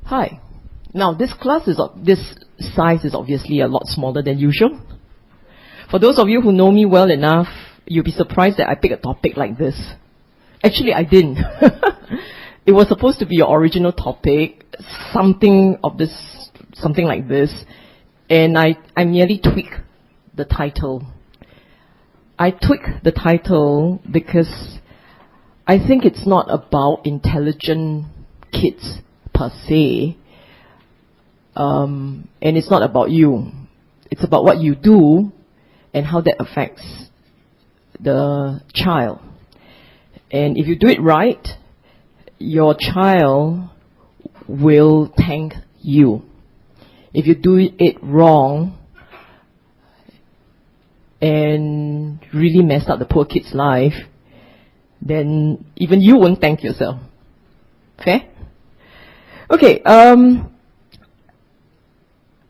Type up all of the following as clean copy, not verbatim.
Hi. Now this size is obviously a lot smaller than usual. For those of you who know me well enough, you'll be surprised that I pick a topic like this. Actually, I didn't. It was supposed to be your original topic, something like this, and I merely tweaked the title. I tweaked the title because I think it's not about intelligent kids per se, and it's not about you. It's about what you do and how that affects the child. And if you do it right, your child will thank you. If you do it wrong and really mess up the poor kid's life, then even you won't thank yourself. Okay? Okay,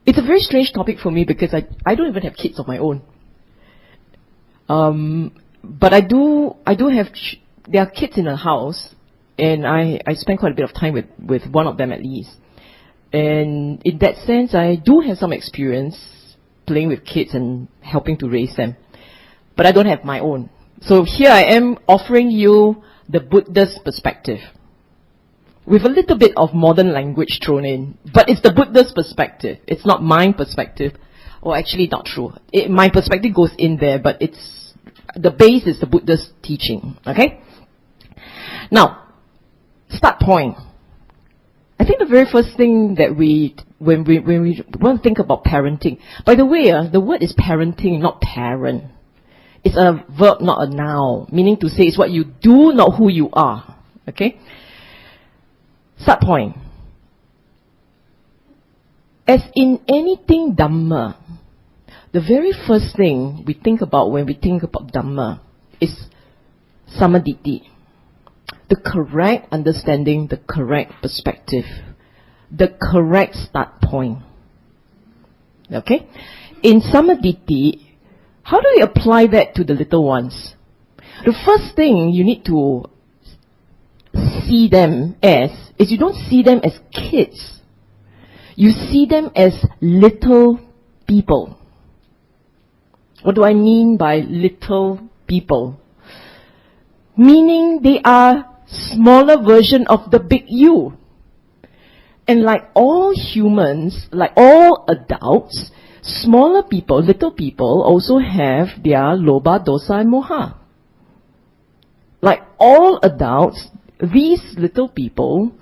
it's a very strange topic for me because I don't even have kids of my own. But I do have, there are kids in the house, and I spend quite a bit of time with one of them at least. And in that sense, I do have some experience playing with kids and helping to raise them. But I don't have my own. So here I am offering you the Buddha's perspective, with a little bit of modern language thrown in. But it's the Buddha's perspective. It's not my perspective. Or actually not true. My perspective goes in there, but the base is the Buddha's teaching. Okay? Now, start point. I think the very first thing that when we want to think about parenting, by the way, the word is parenting, not parent. It's a verb, not a noun, meaning to say it's what you do, not who you are. Okay? Start point. As in anything Dhamma, the very first thing we think about when we think about Dhamma is Samadhi. The correct understanding, the correct perspective, the correct start point. Okay? In Samadhi, how do we apply that to the little ones? The first thing you need to see them as is you don't see them as kids. You see them as little people. What do I mean by little people? Meaning they are smaller version of the big you. And like all humans, like all adults, smaller people, little people also have their lobha, dosa and moha. Like all adults, these little people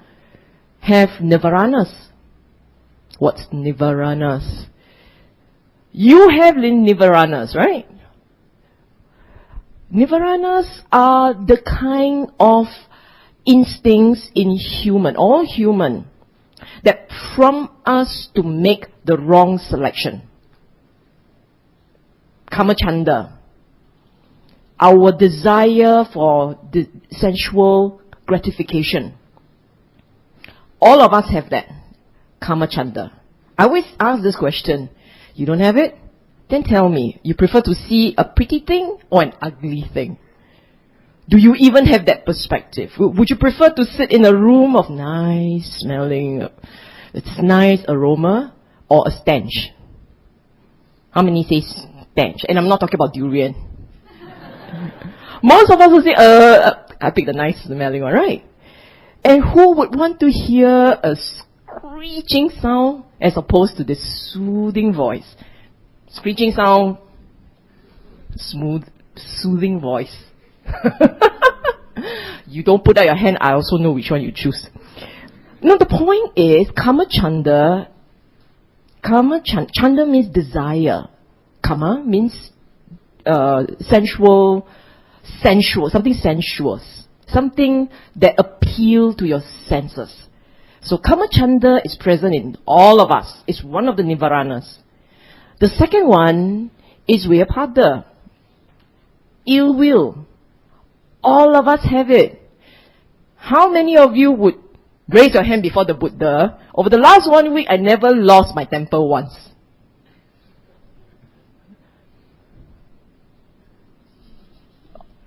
have nivaranas. What's nivaranas? You have nivaranas, right? Nivaranas are the kind of instincts in all human, that prompt us to make the wrong selection. Kamachanda, our desire for the sensual gratification. All of us have that. Kamachanda. I always ask this question. You don't have it? Then tell me, you prefer to see a pretty thing or an ugly thing? Do you even have that perspective? Would you prefer to sit in a room of nice smelling, it's nice aroma, or a stench? How many say stench? And I'm not talking about durian. Most of us will say, I pick the nice smelling one, right? And who would want to hear a screeching sound as opposed to this soothing voice? Screeching sound, smooth, soothing voice. You don't put out your hand, I also know which one you choose. No, the point is, Chanda means desire. Kama means sensual, something sensuous, something that appeal to your senses. So Kama Chanda is present in all of us. It's one of the nivaranas. The second one is Vyapada, ill will. All of us have it. How many of you would raise your hand before the Buddha? Over the last 1 week, I never lost my temper once.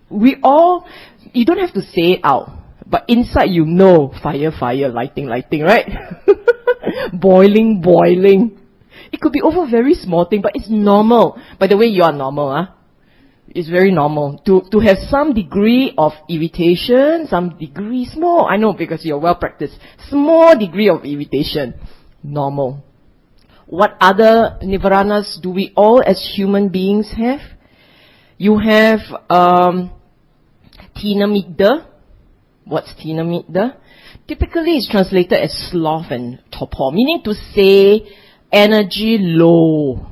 We all, you don't have to say it out, but inside you know, fire, fire, lighting, lighting, right? boiling. It could be over a very small thing, but it's normal. By the way, you are normal, huh? It's very normal to have some degree of irritation, some degree, small, I know because you're well practiced, small degree of irritation, normal. What other nivaranas do we all as human beings have? You have Tinamigda. What's Tinamigda? Typically it's translated as sloth and torpor, meaning to say energy low.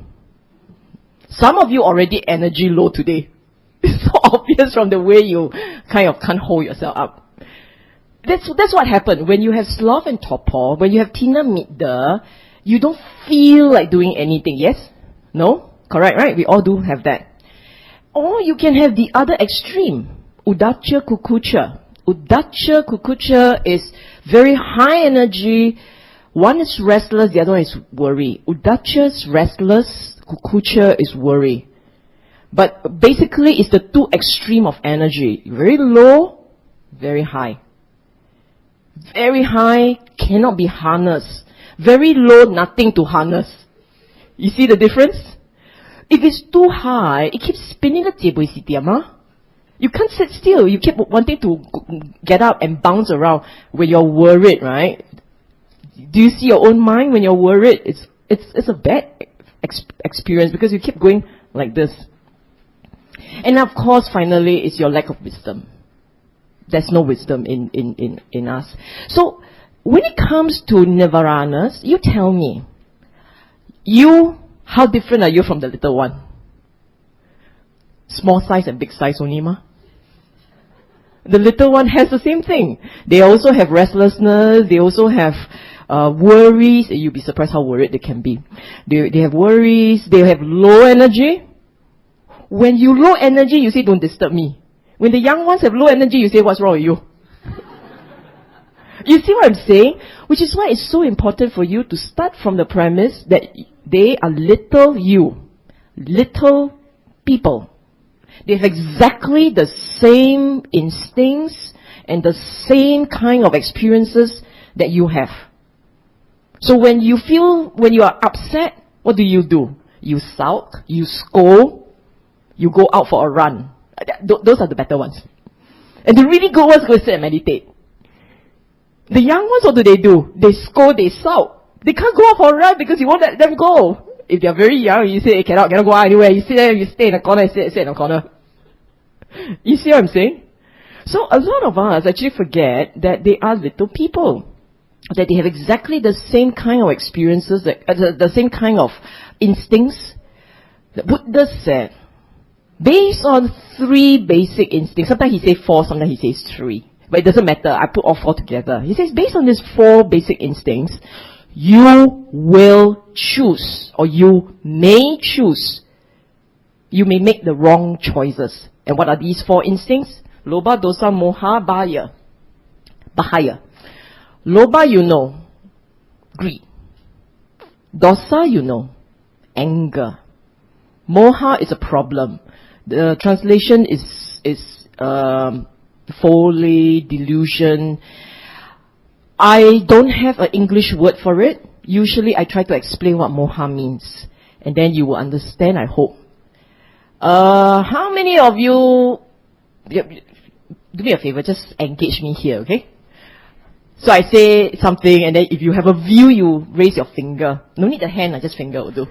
Some of you already energy low today. It's so obvious from the way you kind of can't hold yourself up. That's what happened. When you have sloth and torpor, when you have Tinamigda, you don't feel like doing anything. Yes? No? Correct, right? We all do have that. Or you can have the other extreme, Udacha Kukucha. Udacha Kukucha is very high energy. One is restless, the other one is worry. Udacha's restless, Kukucha is worry. But basically, it's the two extreme of energy. Very low, very high. Very high, cannot be harnessed. Very low, nothing to harness. You see the difference? If it's too high, it keeps spinning the table, you can't sit still. You keep wanting to get up and bounce around when you're worried, right? Do you see your own mind when you're worried? It's a bad experience because you keep going like this. And of course, finally, it's your lack of wisdom. There's no wisdom in us. So, when it comes to nivaranas, you tell me, how different are you from the little one? Small size and big size only, ma? The little one has the same thing. They also have restlessness, they also have worries. You'll be surprised how worried they can be. They have worries, they have low energy. When you low energy, you say, don't disturb me. When the young ones have low energy, you say, what's wrong with you? You see what I'm saying? Which is why it's so important for you to start from the premise that they are little people. They have exactly the same instincts and the same kind of experiences that you have. So when you are upset, what do? You sulk, you scold, you go out for a run. Those are the better ones. And the really good ones go sit and meditate. The young ones, what do? They scold, they sulk. They can't go out for a run because you won't let them go. If they're very young, you say, cannot go out anywhere. You sit there, you stay in the corner, sit in the corner. You see what I'm saying? So a lot of us actually forget that they are little people. That they have exactly the same kind of experiences, the same kind of instincts. The Buddha said, based on 3 basic instincts, sometimes he says 4, sometimes he says 3. But it doesn't matter, I put all 4 together. He says, based on these 4 basic instincts, you will choose, or you may choose. You may make the wrong choices. And what are these 4 instincts? Loba, dosa, moha, bahaya. Loba, you know, greed. Dosa, you know, anger. Moha is a problem. The translation is folly, delusion. I don't have an English word for it. Usually I try to explain what moha means. And then you will understand, I hope. How many of you, do me a favor, just engage me here, okay? So I say something, and then if you have a view, you raise your finger. No need a hand, just finger will do.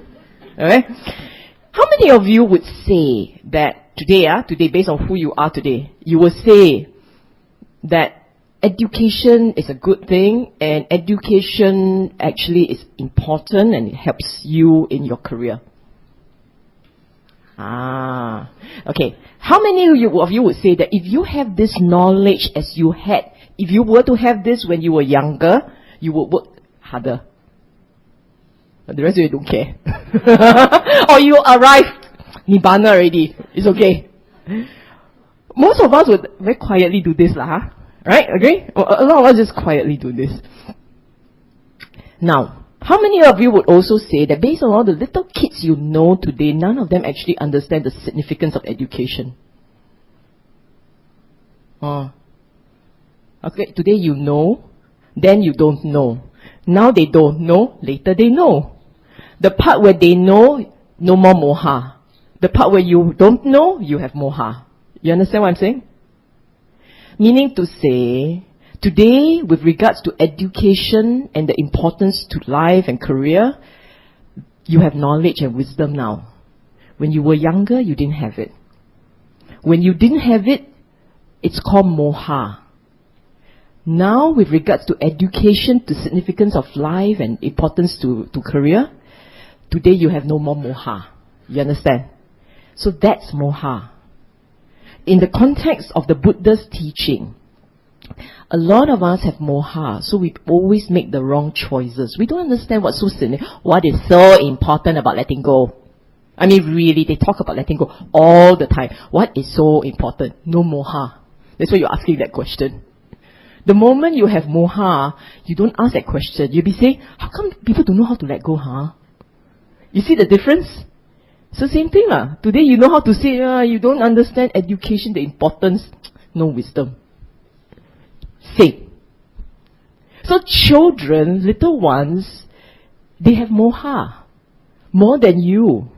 Okay? How many of you would say that today, based on who you are today, you will say that education is a good thing, and education actually is important and it helps you in your career? Okay. How many of you would say that if you have this knowledge as you had, if you were to have this when you were younger, you would work harder? The rest of you don't care. Or you arrived Nibbana already. It's okay. Most of us would very quietly do this, huh? Right? Okay? A lot of us just quietly do this. Now, how many of you would also say that based on all the little kids you know today, none of them actually understand the significance of education? Okay, today you know, then you don't know. Now they don't know, later they know. The part where they know, no more moha. The part where you don't know, you have moha. You understand what I'm saying? Meaning to say, today, with regards to education and the importance to life and career, you have knowledge and wisdom now. When you were younger, you didn't have it. When you didn't have it, it's called moha. Now, with regards to education, to significance of life and importance to career, today you have no more moha. You understand? So that's moha. In the context of the Buddha's teaching, a lot of us have moha, so we always make the wrong choices. We don't understand what's so significant, what is so important about letting go. I mean, really, they talk about letting go all the time. What is so important? No moha. That's why you're asking that question. The moment you have moha, you don't ask that question. You'll be saying, how come people don't know how to let go, huh? You see the difference? It's the same thing, lah. Today you know how to say, you don't understand education, the importance, no wisdom. Same. So children, little ones, they have moha. More than you.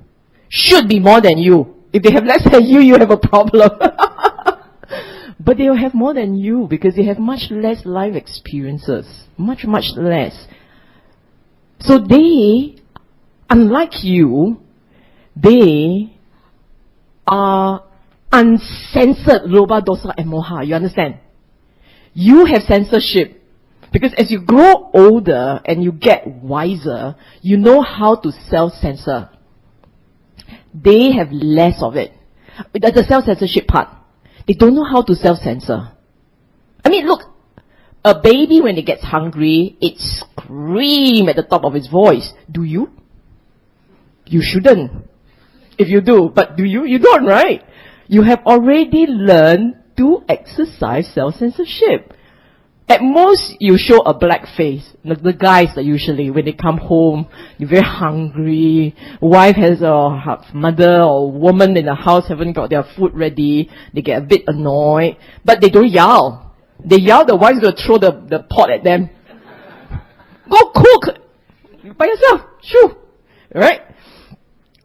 Should be more than you. If they have less than you have a problem. But they will have more than you because they have much less life experiences. Much, much less. So they, unlike you, they are uncensored lobha, dosa and moha. You understand? You have censorship. Because as you grow older and you get wiser, you know how to self-censor. They have less of it. That's the self-censorship part. They don't know how to self-censor. I mean, look, a baby when it gets hungry, it screams at the top of its voice. Do you? You shouldn't. If you do, but do you? You don't, right? You have already learned to exercise self-censorship. At most, you show a black face. The guys that usually, when they come home, you're very hungry. Wife has a mother or woman in the house haven't got their food ready. They get a bit annoyed, but they don't yell. They yell, the wife's going to throw the pot at them. Go cook by yourself. Shoo. Right?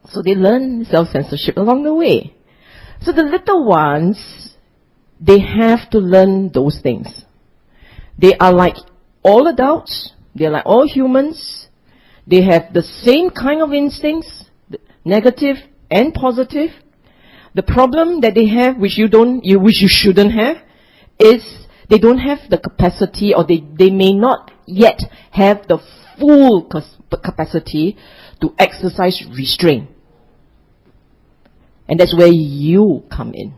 So they learn self-censorship along the way. So the little ones, they have to learn those things. They are like all adults. They are like all humans. They have the same kind of instincts, negative and positive. The problem that they have, which you shouldn't have, is they don't have the capacity, or they may not yet have the full capacity to exercise restraint. And that's where you come in.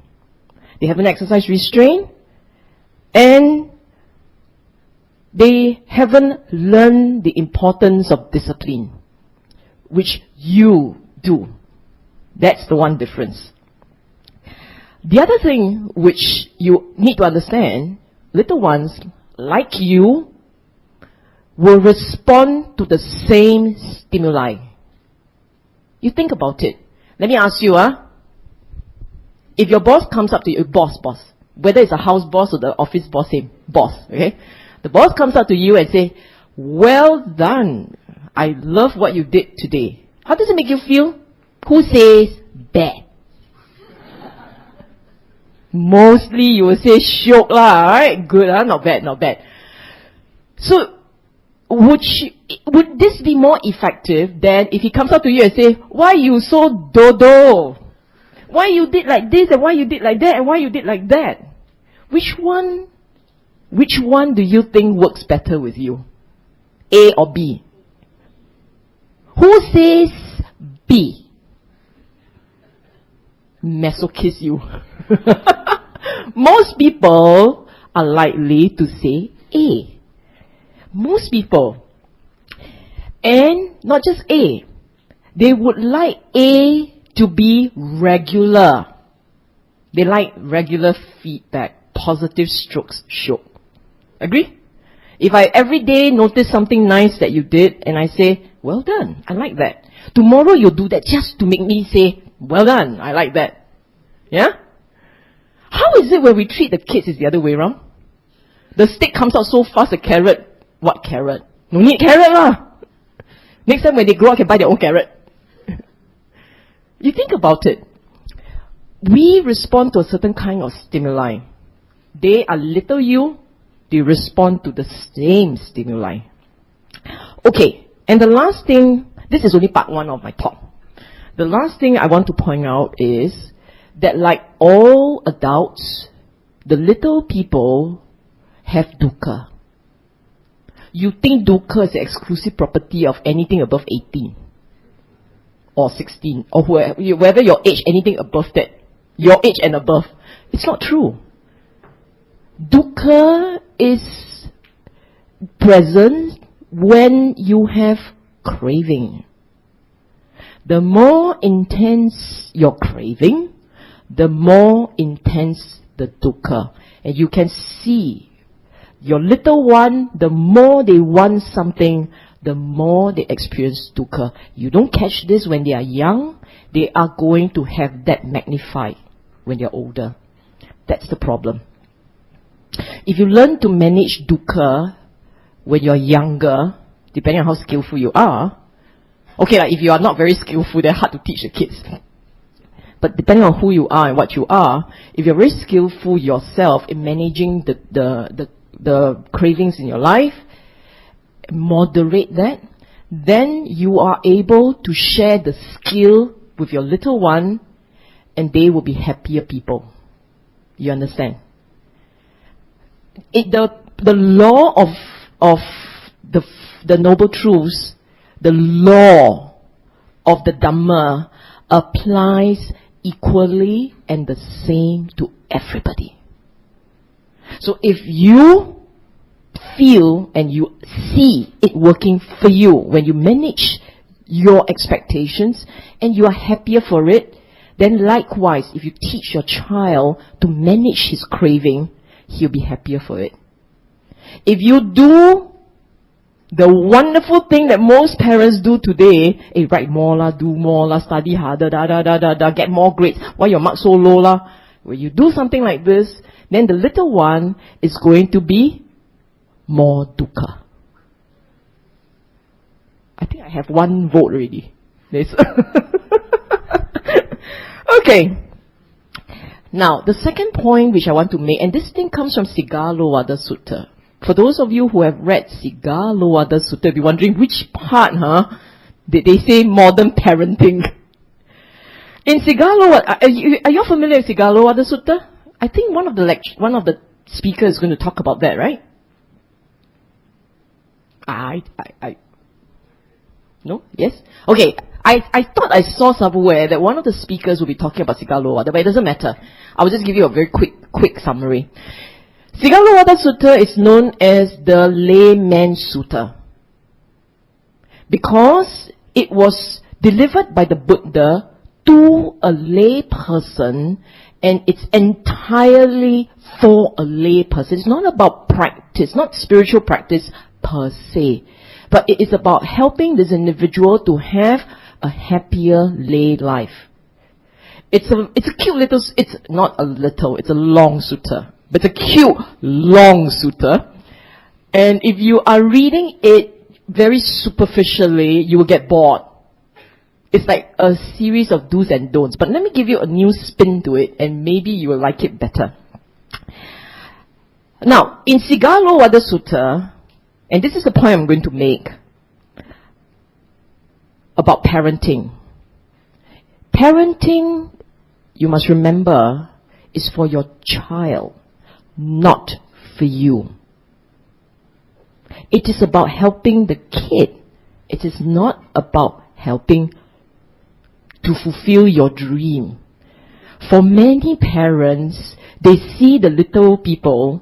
They haven't exercised restraint, and they haven't learned the importance of discipline, which you do. That's the one difference. The other thing which you need to understand, little ones like you will respond to the same stimuli. You think about it. Let me ask you, if your boss comes up to you, boss, whether it's a house boss or the office boss, same boss, okay? The boss comes up to you and say, well done, I love what you did today. How does it make you feel? Who says bad? Mostly you will say shiok lah, right? Good, not bad, not bad. So, would this be more effective than if he comes up to you and say, why you so dodo? Why you did like this, and why you did like that, and why you did like that? Which one do you think works better with you? A or B? Who says B? Masochist you. Most people are likely to say A. Most people. And not just A. They would like A to be regular. They like regular feedback, positive strokes show. Agree? If I every day notice something nice that you did and I say, well done, I like that. Tomorrow you'll do that just to make me say, well done, I like that. Yeah? How is it when we treat the kids is the other way around? The stick comes out so fast, the carrot. What carrot? No need carrot lah. Next time when they grow up, can buy their own carrot. You think about it. We respond to a certain kind of stimuli. They are little you, they respond to the same stimuli. Okay, and the last thing, this is only part one of my talk. The last thing I want to point out is that like all adults, the little people have dukkha. You think dukkha is the exclusive property of anything above 18 or 16 or wherever your age, anything above that, your age and above. It's not true. Dukkha is present when you have craving. The more intense your craving, the more intense the dukkha. And you can see your little one, the more they want something, the more they experience dukkha. You don't catch this when they are young, they are going to have that magnified when they're older. That's the problem. If you learn to manage dukkha when you're younger, depending on how skillful you are, okay, like if you are not very skillful, they're hard to teach the kids. But depending on who you are and what you are, if you're very skillful yourself in managing the cravings in your life, moderate that, then you are able to share the skill with your little one, and they will be happier people. You understand? The law of the noble truths, the law of the Dhamma applies equally and the same to everybody. So if you feel and you see it working for you when you manage your expectations and you are happier for it, then likewise, if you teach your child to manage his craving, he'll be happier for it. If you do the wonderful thing that most parents do today, hey, write more lah, do more lah, study harder, get more grades. Why your marks so low lah? When you do something like this, then the little one is going to be more dukkha. I think I have one vote already. Okay. Now, the second point which I want to make, and this thing comes from Sigalowada Sutta. For those of you who have read Sigalowada Sutta, you'll be wondering which part, did they say modern parenting? In Sigalowada, are you familiar with Sigalowada Sutta? I think one of the speakers is going to talk about that, right? No? Yes? Okay. I thought I saw somewhere that one of the speakers will be talking about Sigalowada, but it doesn't matter. I will just give you a very quick summary. Sigalowada Sutta is known as the layman sutta because it was delivered by the Buddha to a lay person, and it's entirely for a lay person. It's not about practice, not spiritual practice per se, but it is about helping this individual to have a happier lay life. It's a cute little, it's not a little, it's a long sutta. But it's a cute, long sutta. And if you are reading it very superficially, you will get bored. It's like a series of do's and don'ts. But let me give you a new spin to it, and maybe you will like it better. Now, in Sigalowada Sutta, and this is the point I'm going to make about parenting. Parenting, you must remember, is for your child, not for you. It is about helping the kid. It is not about helping to fulfill your dream. For many parents, they see the little people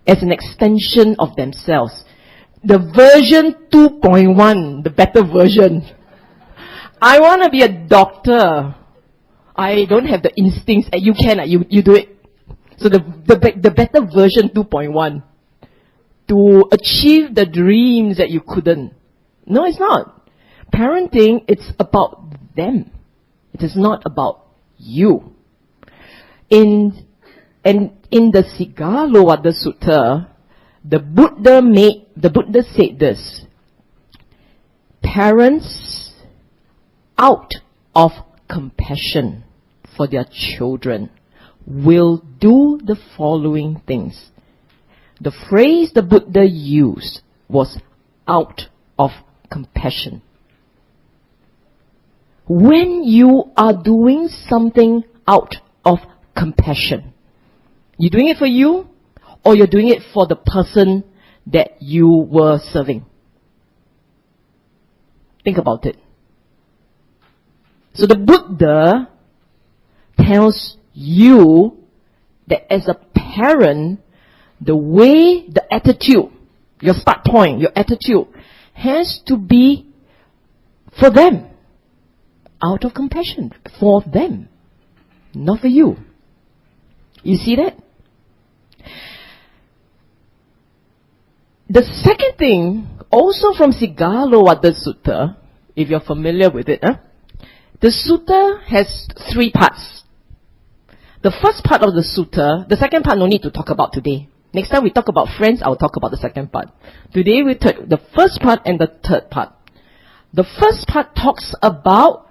as an extension of themselves. The version 2.1, the better version. I want to be a doctor. I don't have the instincts. You can, you do it. So the better version 2.1 to achieve the dreams that you couldn't. No, it's not. Parenting, it's about them. It is not about you. In the Sigalowada Sutta, the Buddha said this. parents, out of compassion for their children, will do the following things. The phrase the Buddha used was out of compassion. When you are doing something out of compassion, you're doing it for you, or you're doing it for the person that you were serving? Think about it. So the Buddha tells you that as a parent, the way, the attitude, your start point, your attitude has to be for them. Out of compassion. For them. Not for you. You see that? The second thing, also from Sigalowada Sutta, if you're familiar with it, the sutta has 3 parts. The first part of the sutta, the second part no need to talk about today. Next time we talk about friends, I'll talk about the second part. Today we take the first part and the third part. The first part talks about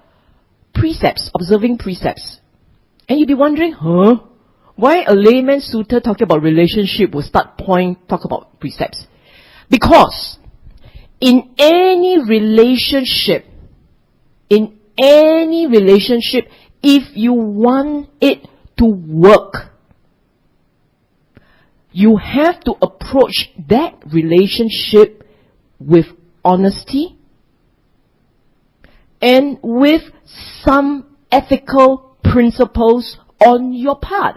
precepts, observing precepts. And you'll be wondering, why a layman sutta talking about relationship will talk about precepts? Because in any relationship, if you want it to work, you have to approach that relationship with honesty and with some ethical principles on your part.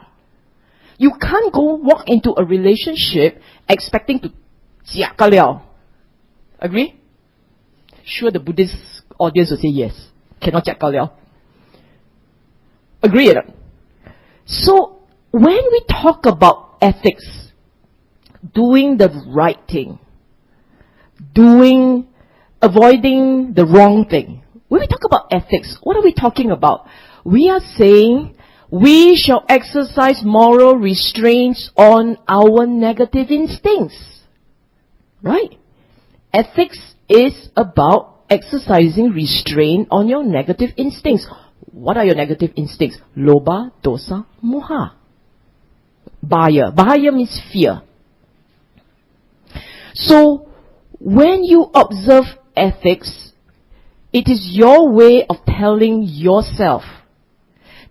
You can't go walk into a relationship expecting to jia ka liao. Agree? Sure, the Buddhist audience will say yes. Cannot jia ka liao. Agree? So, when we talk about ethics, doing the right thing, avoiding the wrong thing, when we talk about ethics, what are we talking about? We are saying we shall exercise moral restraints on our negative instincts. Right? Ethics is about exercising restraint on your negative instincts. What are your negative instincts? Lobha, dosa, moha. Bhaya. Bhaya means fear. So, when you observe ethics, it is your way of telling yourself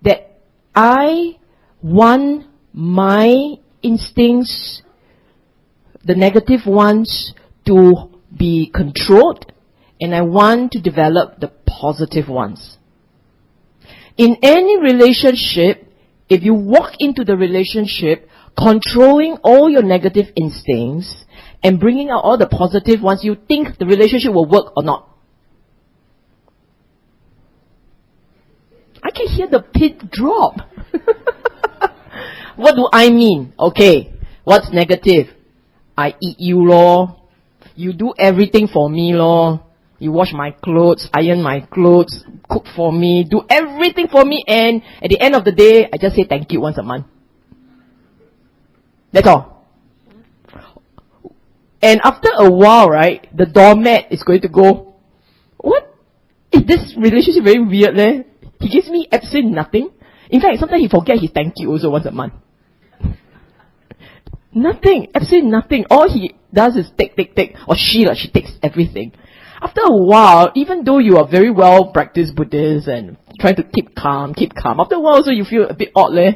that I want my instincts, the negative ones, to be controlled, and I want to develop the positive ones. In any relationship, if you walk into the relationship controlling all your negative instincts and bringing out all the positive ones, you think the relationship will work or not? I can hear the pin drop. What do I mean? Okay, what's negative? I eat you lor. You do everything for me lor. You wash my clothes, iron my clothes, cook for me, do everything for me, and at the end of the day, I just say thank you once a month. That's all. And after a while, right, the doormat is going to go, what? Is this relationship very weird leh? He gives me absolutely nothing. In fact, sometimes he forgets his thank you also once a month. Nothing, absolutely nothing. All he does is take. Or she takes everything. After a while, even though you are very well practiced Buddhist and trying to keep calm, after a while also you feel a bit odd leh.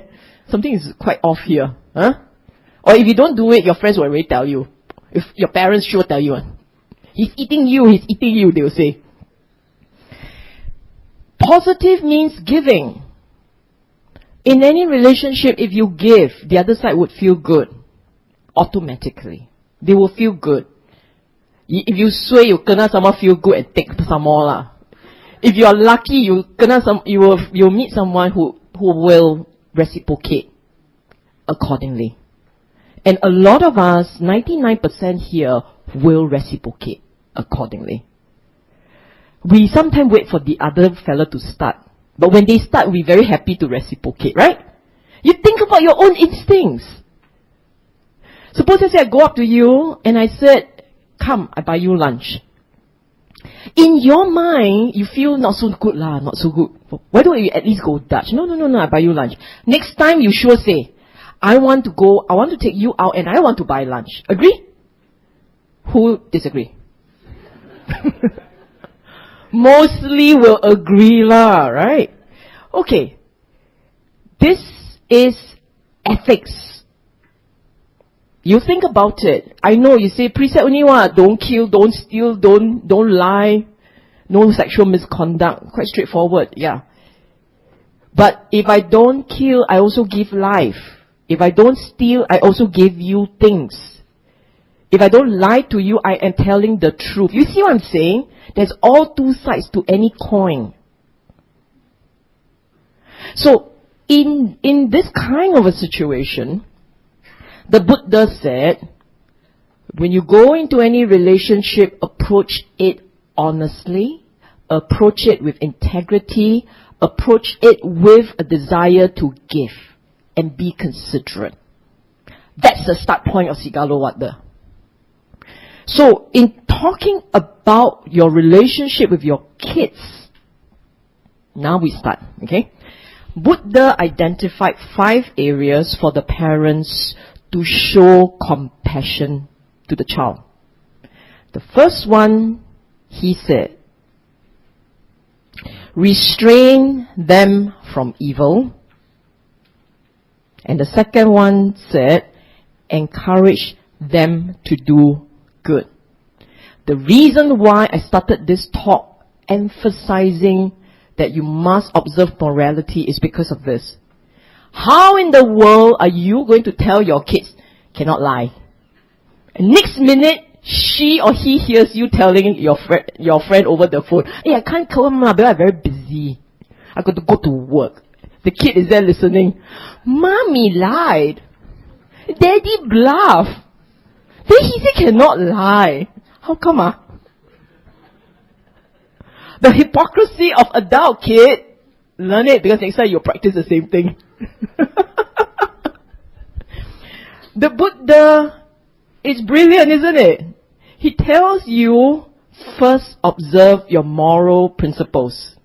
Something is quite off here. Huh? Or if you don't do it, your friends will already tell you. If your parents sure tell you. He's eating you, they will say. Positive means giving. In any relationship, if you give, the other side would feel good. Automatically. They will feel good. If you sway, you kena someone feel good and take some more lah. If you are lucky, you will meet someone who will reciprocate accordingly. And a lot of us, 99% here, will reciprocate accordingly. We sometimes wait for the other fella to start. But when they start, we're very happy to reciprocate, right? You think about your own instincts. Suppose I go up to you and I said, come, I buy you lunch. In your mind, you feel not so good lah, not so good. Why don't you at least go Dutch? No, I buy you lunch. Next time you sure say, I want to take you out and I want to buy lunch. Agree? Who disagree? Mostly will agree lah, right? Okay. This is ethics. You think about it. I know you say precept only what? Don't kill, don't steal, don't lie, no sexual misconduct. Quite straightforward, yeah. But if I don't kill, I also give life. If I don't steal, I also give you things. If I don't lie to you, I am telling the truth. You see what I'm saying? There's all two sides to any coin. So, in this kind of a situation, the Buddha said, when you go into any relationship, approach it honestly, approach it with integrity, approach it with a desire to give, and be considerate. That's the start point of Sigalo. So, in talking about your relationship with your kids, now we start, okay? Buddha identified 5 areas for the parents to show compassion to the child. The first one, he said, restrain them from evil. And the second one said, encourage them to do good. The reason why I started this talk emphasizing that you must observe morality is because of this. How in the world are you going to tell your kids, cannot lie? And next minute, she or he hears you telling your friend over the phone, hey, I can't come because I'm very busy. I got to go to work. The kid is there listening. Mommy lied. Daddy bluffed. Then he said cannot lie. How come The hypocrisy of adult kid, learn it because next time you'll practice the same thing. The Buddha is brilliant, isn't it? He tells you, first observe your moral principles.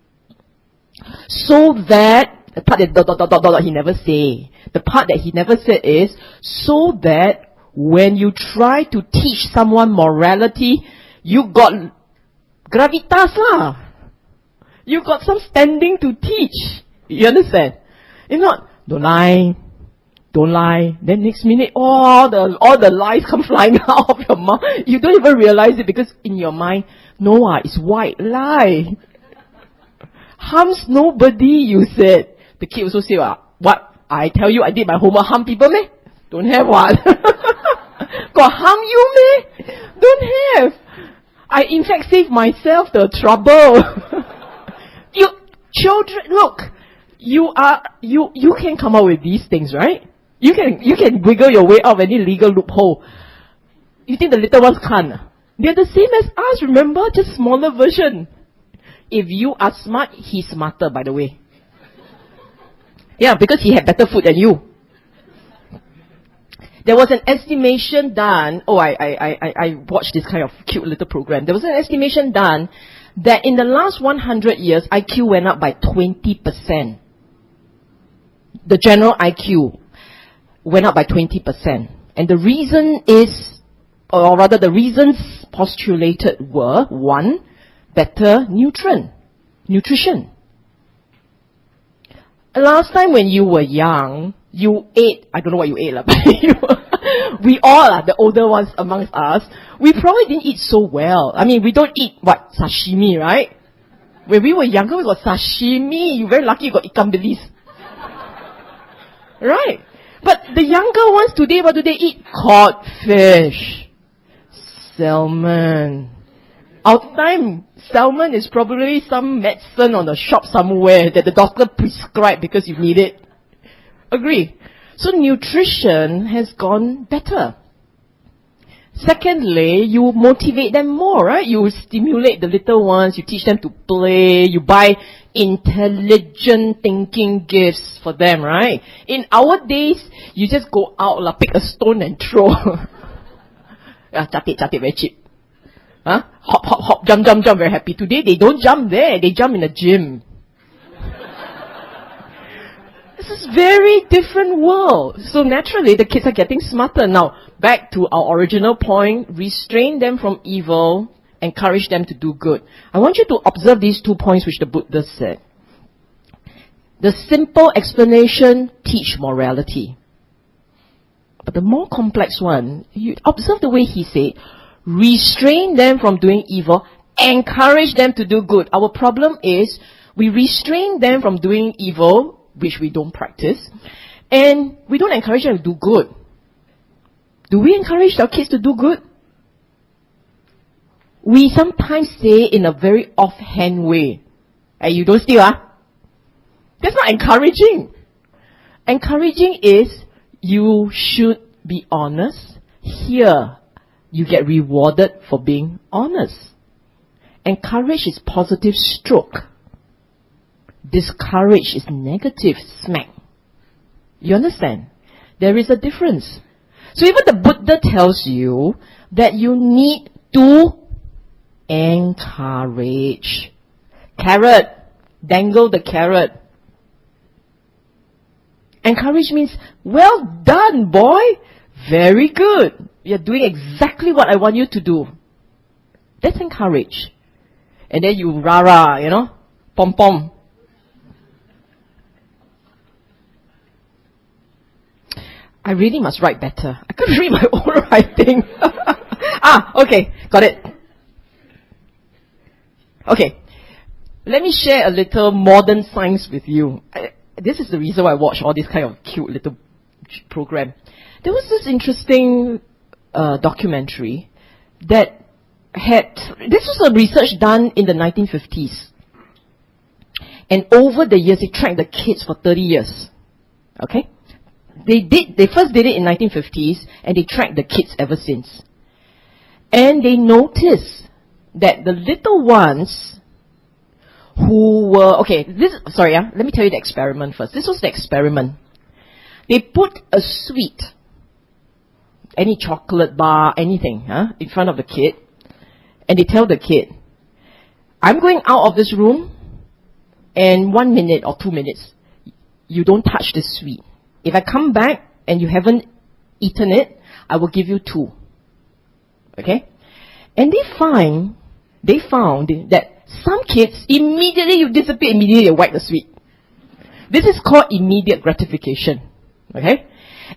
So that, the part that he never say, the part that he never said is, so that when you try to teach someone morality, you got gravitas lah. You got some standing to teach. You understand? If not, don't lie. Then next minute, all the lies come flying out of your mouth. You don't even realize it because in your mind, no, it's white lie. Harms nobody, you said. The kid also say, what? I tell you I did my homework, harm people meh? Don't have what? Got harm you meh? Don't have. I in fact saved myself the trouble. You children, look, you can come up with these things, right? You can wiggle your way out of any legal loophole. You think the little ones can't? They're the same as us, remember? Just smaller version. If you are smart, he's smarter, by the way. Yeah, because he had better food than you. There was an estimation done, I watched this kind of cute little program. There was an estimation done that in the last 100 years, IQ went up by 20%. The general IQ went up by 20%. And the reason is, or rather the reasons postulated were, 1, better nutrition. Last time when you were young, you ate, I don't know what you ate, but we all, the older ones amongst us, we probably didn't eat so well. I mean, we don't eat, sashimi, right? When we were younger, we got sashimi. You're very lucky you got ikan bilis. Right? But the younger ones today, what do they eat? Cod fish, salmon. Our time, salmon is probably some medicine on the shop somewhere that the doctor prescribed because you need it. Agree? So nutrition has gone better. Secondly, you motivate them more, right? You stimulate the little ones, you teach them to play, you buy intelligent thinking gifts for them, right? In our days, you just go out, pick a stone and throw. Chapit, very cheap. Huh? Hop, hop, hop, jump, jump, jump, very happy. Today they don't jump there, they jump in the gym. This is very different world. So naturally, the kids are getting smarter. Now, back to our original point, restrain them from evil, encourage them to do good. I want you to observe these 2 points which the Buddha said. The simple explanation, teach morality. But the more complex one, you observe the way he said, restrain them from doing evil, encourage them to do good. Our problem is, we restrain them from doing evil, which we don't practice, and we don't encourage them to do good. Do we encourage our kids to do good? We sometimes say in a very offhand way, hey, you don't steal, ah? That's not encouraging. Encouraging is, you should be honest. Here, you get rewarded for being honest. Encourage is positive stroke. Discourage is negative smack. You understand? There is a difference. So even the Buddha tells you that you need to encourage. Carrot. Dangle the carrot. Encourage means, well done, boy. Very good. You're doing exactly what I want you to do. That's encourage. And then you rah-rah, pom-pom. I really must write better. I can't read my own writing. Okay, got it. Okay, let me share a little modern science with you. This is the reason why I watch all this kind of cute little program. There was this interesting documentary that this was a research done in the 1950s. And over the years, they tracked the kids for 30 years. Okay? They first did it in 1950s, and they tracked the kids ever since. And they noticed that the little ones who were, let me tell you the experiment first. This was the experiment. They put a sweet, any chocolate bar, anything, in front of the kid, and they tell the kid, I'm going out of this room, and 1 minute or 2 minutes, you don't touch this sweet. If I come back and you haven't eaten it, I will give you 2. Okay? And they found that some kids, immediately you disappear, immediately they wipe the sweet. This is called immediate gratification. Okay?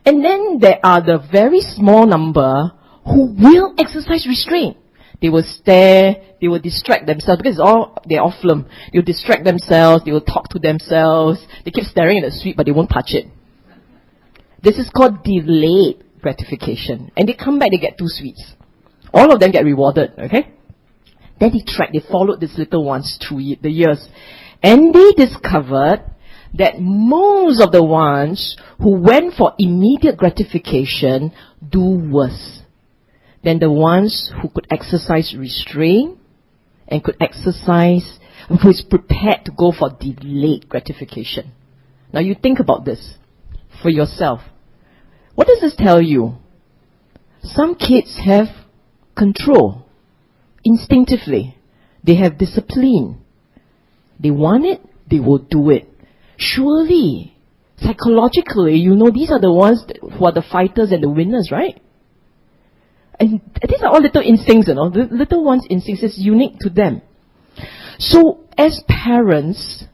And then there are the very small number who will exercise restraint. They will stare, they will distract themselves, because they're all phlegm. They will distract themselves, they will talk to themselves, they keep staring at the sweet but they won't touch it. This is called delayed gratification. And they come back, they get 2 sweets. All of them get rewarded, okay? Then they followed these little ones through the years. And they discovered that most of the ones who went for immediate gratification do worse than the ones who could exercise restraint and who is prepared to go for delayed gratification. Now you think about this for yourself. What does this tell you? Some kids have control. Instinctively. They have discipline. They want it, they will do it. Surely, psychologically, these are the ones who are the fighters and the winners, right? And these are all little instincts, The little ones' instincts is unique to them. So, as parents,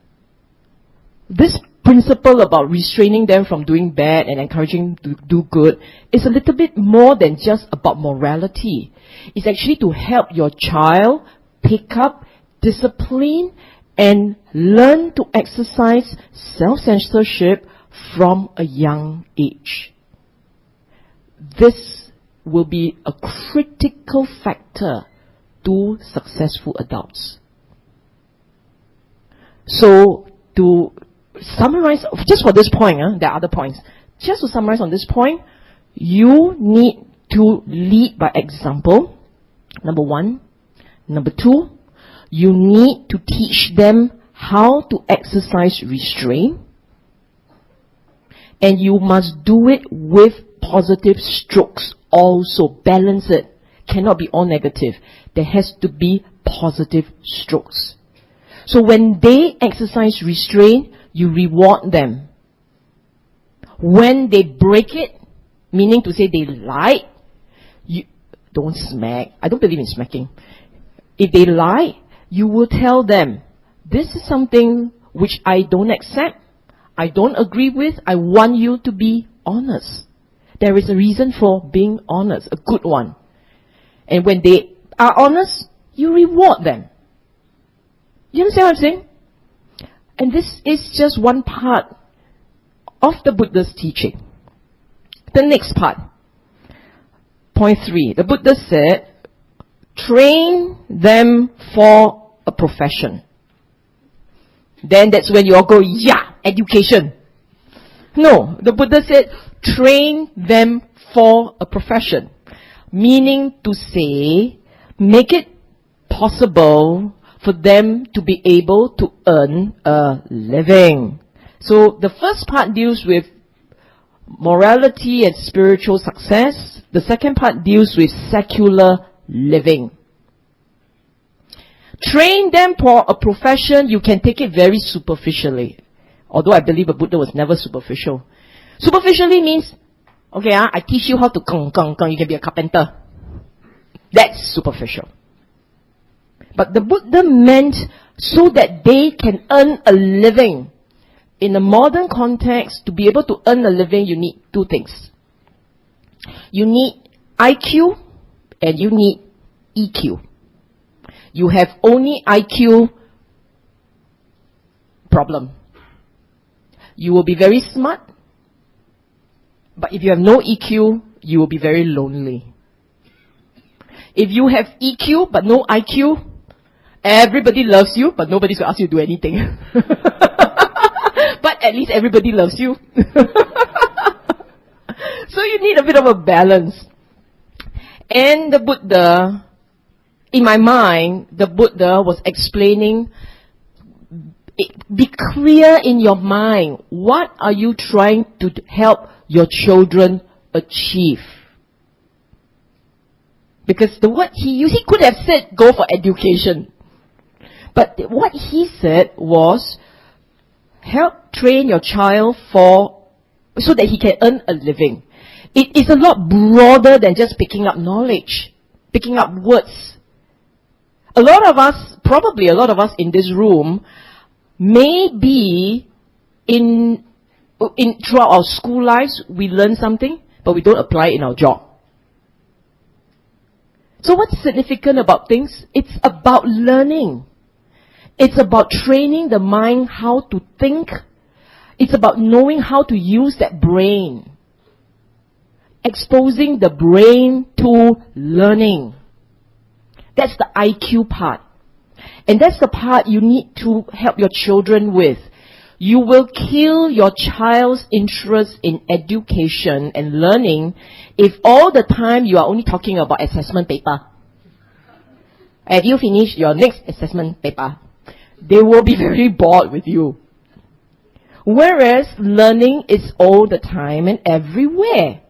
this principle about restraining them from doing bad and encouraging them to do good is a little bit more than just about morality. It's actually to help your child pick up discipline and learn to exercise self-censorship from a young age. This will be a critical factor to successful adults. So, to summarize, just for this point, there are other points. Just to summarize on this point, you need to lead by example, number 1. Number 2, you need to teach them how to exercise restraint. And you must do it with positive strokes also. Balance it. Cannot be all negative. there has to be positive strokes. So when they exercise restraint, you reward them. When they break it, meaning to say they lie, you don't smack. I don't believe in smacking. If they lie, you will tell them, this is something which I don't accept, I don't agree with, I want you to be honest. There is a reason for being honest, a good one. And when they are honest, you reward them. You understand what I'm saying? And this is just one part of the Buddha's teaching. The next part, point 3. The Buddha said, train them for a profession. Then that's when you all go, yeah, education. No, the Buddha said, train them for a profession. Meaning to say, make it possible for them to be able to earn a living. So the first part deals with morality and spiritual success. The second part deals with secular living. Train them for a profession, you can take it very superficially. Although I believe the Buddha was never superficial. Superficially means, okay, I teach you how to you can be a carpenter. That's superficial. But the Buddha meant so that they can earn a living. In a modern context, to be able to earn a living, you need two things. You need IQ and you need EQ. You have only IQ, problem. You will be very smart, but if you have no EQ, you will be very lonely. If you have EQ but no IQ, everybody loves you, but nobody's going to ask you to do anything. But at least everybody loves you. So you need a bit of a balance. And the Buddha, in my mind, the Buddha was explaining, be clear in your mind. What are you trying to help your children achieve? Because the word he used, he could have said, go for education. But what he said was, help train your child so that he can earn a living. It is a lot broader than just picking up knowledge, picking up words. A lot of us, probably a lot of us in this room, may be throughout our school lives, we learn something, but we don't apply it in our job. So what's significant about things? It's about learning. It's about training the mind how to think. It's about knowing how to use that brain. Exposing the brain to learning. That's the IQ part. And that's the part you need to help your children with. You will kill your child's interest in education and learning if all the time you are only talking about assessment paper. Have you finished your next assessment paper? They will be very bored with you. Whereas learning is all the time and everywhere.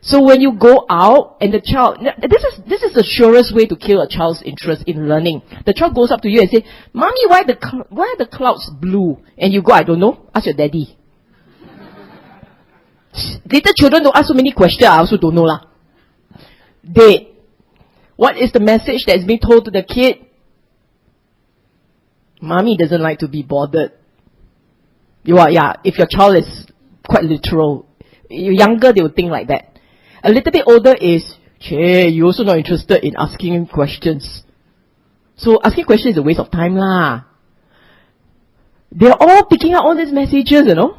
So when you go out and the child, this is the surest way to kill a child's interest in learning. The child goes up to you and say, Mommy, why are the clouds blue? And you go, I don't know. Ask your daddy. Little children don't ask so many questions. I also don't know lah. What is the message that is being told to the kid? Mommy doesn't like to be bothered. If your child is quite literal, younger, they will think like that. A little bit older is, you're also not interested in asking questions. So asking questions is a waste of time lah. They're all picking up all these messages, you know.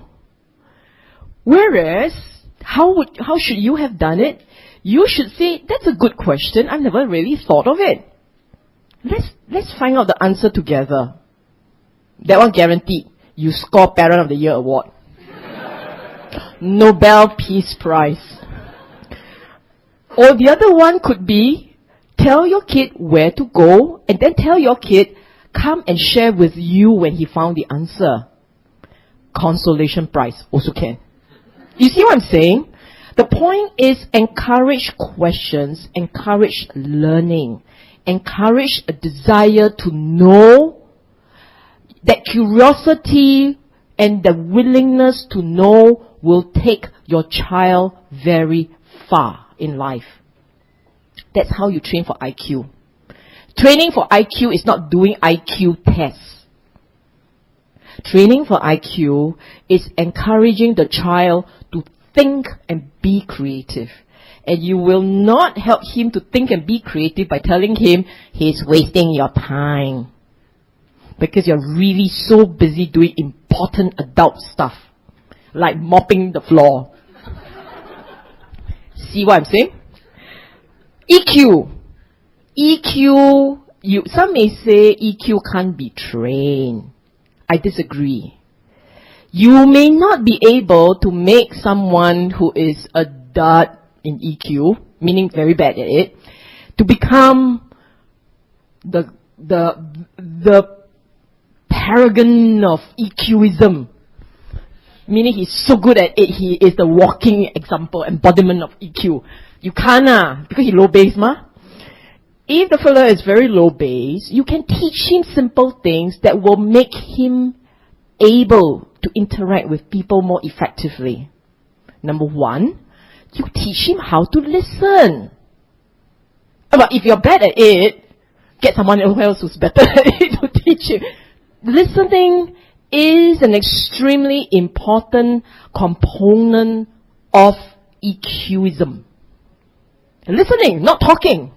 Whereas, how should you have done it? You should say, that's a good question. I've never really thought of it. Let's find out the answer together. That one guaranteed. You score Parent of the Year award. Nobel Peace Prize. Or the other one could be, tell your kid where to go, and then tell your kid, come and share with you when he found the answer. Consolation prize also can. You see what I'm saying? The point is encourage questions, encourage learning. encourage a desire to know, that curiosity and the willingness to know will take your child very far in life. That's how you train for IQ. Training for IQ is not doing IQ tests. Training for IQ is encouraging the child to think and be creative. And you will not help him to think and be creative by telling him he's wasting your time, because you're really so busy doing important adult stuff, like mopping the floor. See what I'm saying? EQ. Some may say EQ can't be trained. I disagree. You may not be able to make someone who is a dud in EQ, meaning very bad at it, to become the paragon of EQism, meaning he's so good at it, he is the walking example, embodiment of EQ. You can't, because he low base, ma. If the fellow is very low base, you can teach him simple things that will make him able to interact with people more effectively. Number one, you teach him how to listen. But if you're bad at it, get someone else who's better at it to teach you. Listening is an extremely important component of EQism. Listening, not talking.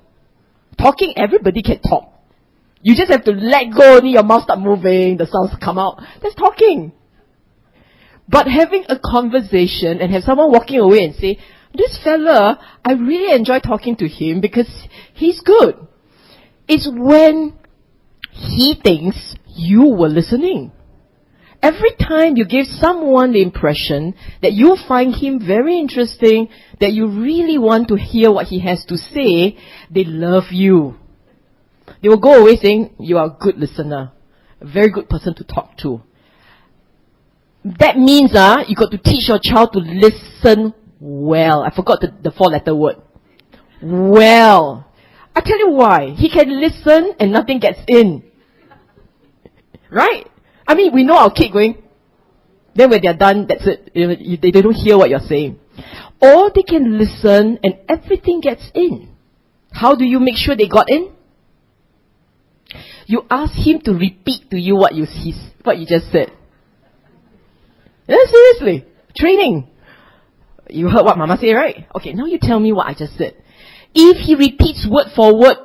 Talking, everybody can talk. You just have to let go, only your mouth start moving, the sounds come out. That's talking. But having a conversation and have someone walking away and say, this fella, I really enjoy talking to him because he's good. It's when he thinks you were listening. Every time you give someone the impression that you find him very interesting, that you really want to hear what he has to say, they love you. They will go away saying, you are a good listener, a very good person to talk to. That means you got to teach your child to listen well. I forgot the 4-letter word. Well. I tell you why. He can listen and nothing gets in. Right? I mean, we know our kid going, then when they're done, that's it. They don't hear what you're saying. Or they can listen and everything gets in. How do you make sure they got in? You ask him to repeat to you what you just said. Yeah, seriously. Training. You heard what Mama said, right? Okay, now you tell me what I just said. If he repeats word for word,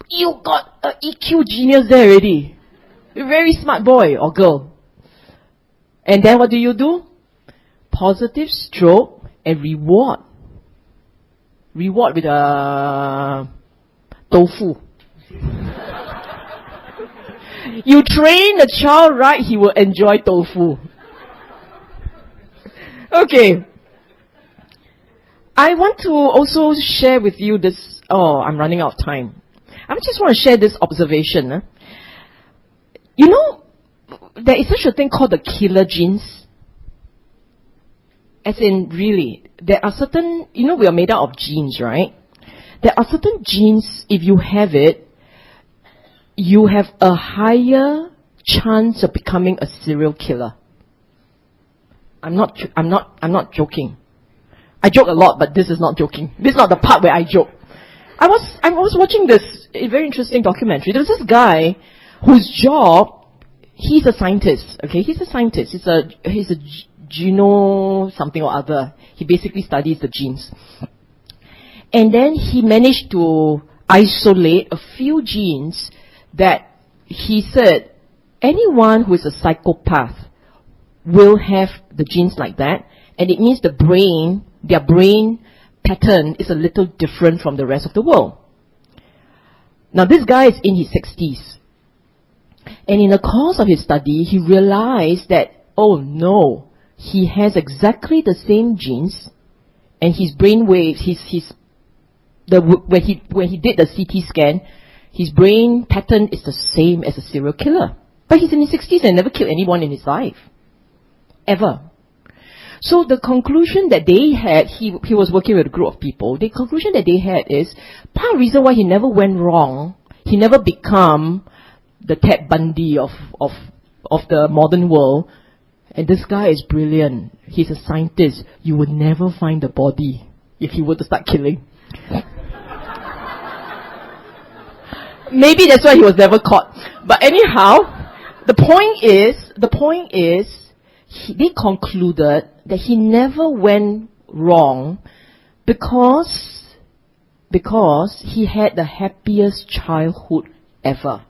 you got an EQ genius there already. A very smart boy or girl. And then what do? Positive stroke and reward. Reward with a tofu. You train the child right, he will enjoy tofu. Okay. I want to also share with you this. Oh, I'm running out of time. I just want to share this observation. You know, there is such a thing called the killer genes. As in, really, there are certain, we are made out of genes, right? There are certain genes, if you have it, you have a higher chance of becoming a serial killer. I'm not joking. I joke a lot, but this is not joking. This is not the part where I joke. I was watching this very interesting documentary. There was this guy whose job, he's a scientist, okay? He's a scientist. He's a geno something or other. He basically studies the genes. And then he managed to isolate a few genes that he said, anyone who is a psychopath will have the genes like that. And it means their brain pattern is a little different from the rest of the world. Now this guy is in his 60s. And in the course of his study, he realized that, oh no, he has exactly the same genes, and his brain waves, when he did the CT scan, his brain pattern is the same as a serial killer. But he's in his 60s and never killed anyone in his life. Ever. So the conclusion that they had, he was working with a group of people, the conclusion that they had is, part of the reason why he never went wrong, He never become the Ted Bundy of the modern world. And this guy is brilliant. He's a scientist. You would never find the body if he were to start killing. Maybe that's why he was never caught. But anyhow, the point is, they concluded that he never went wrong because he had the happiest childhood ever.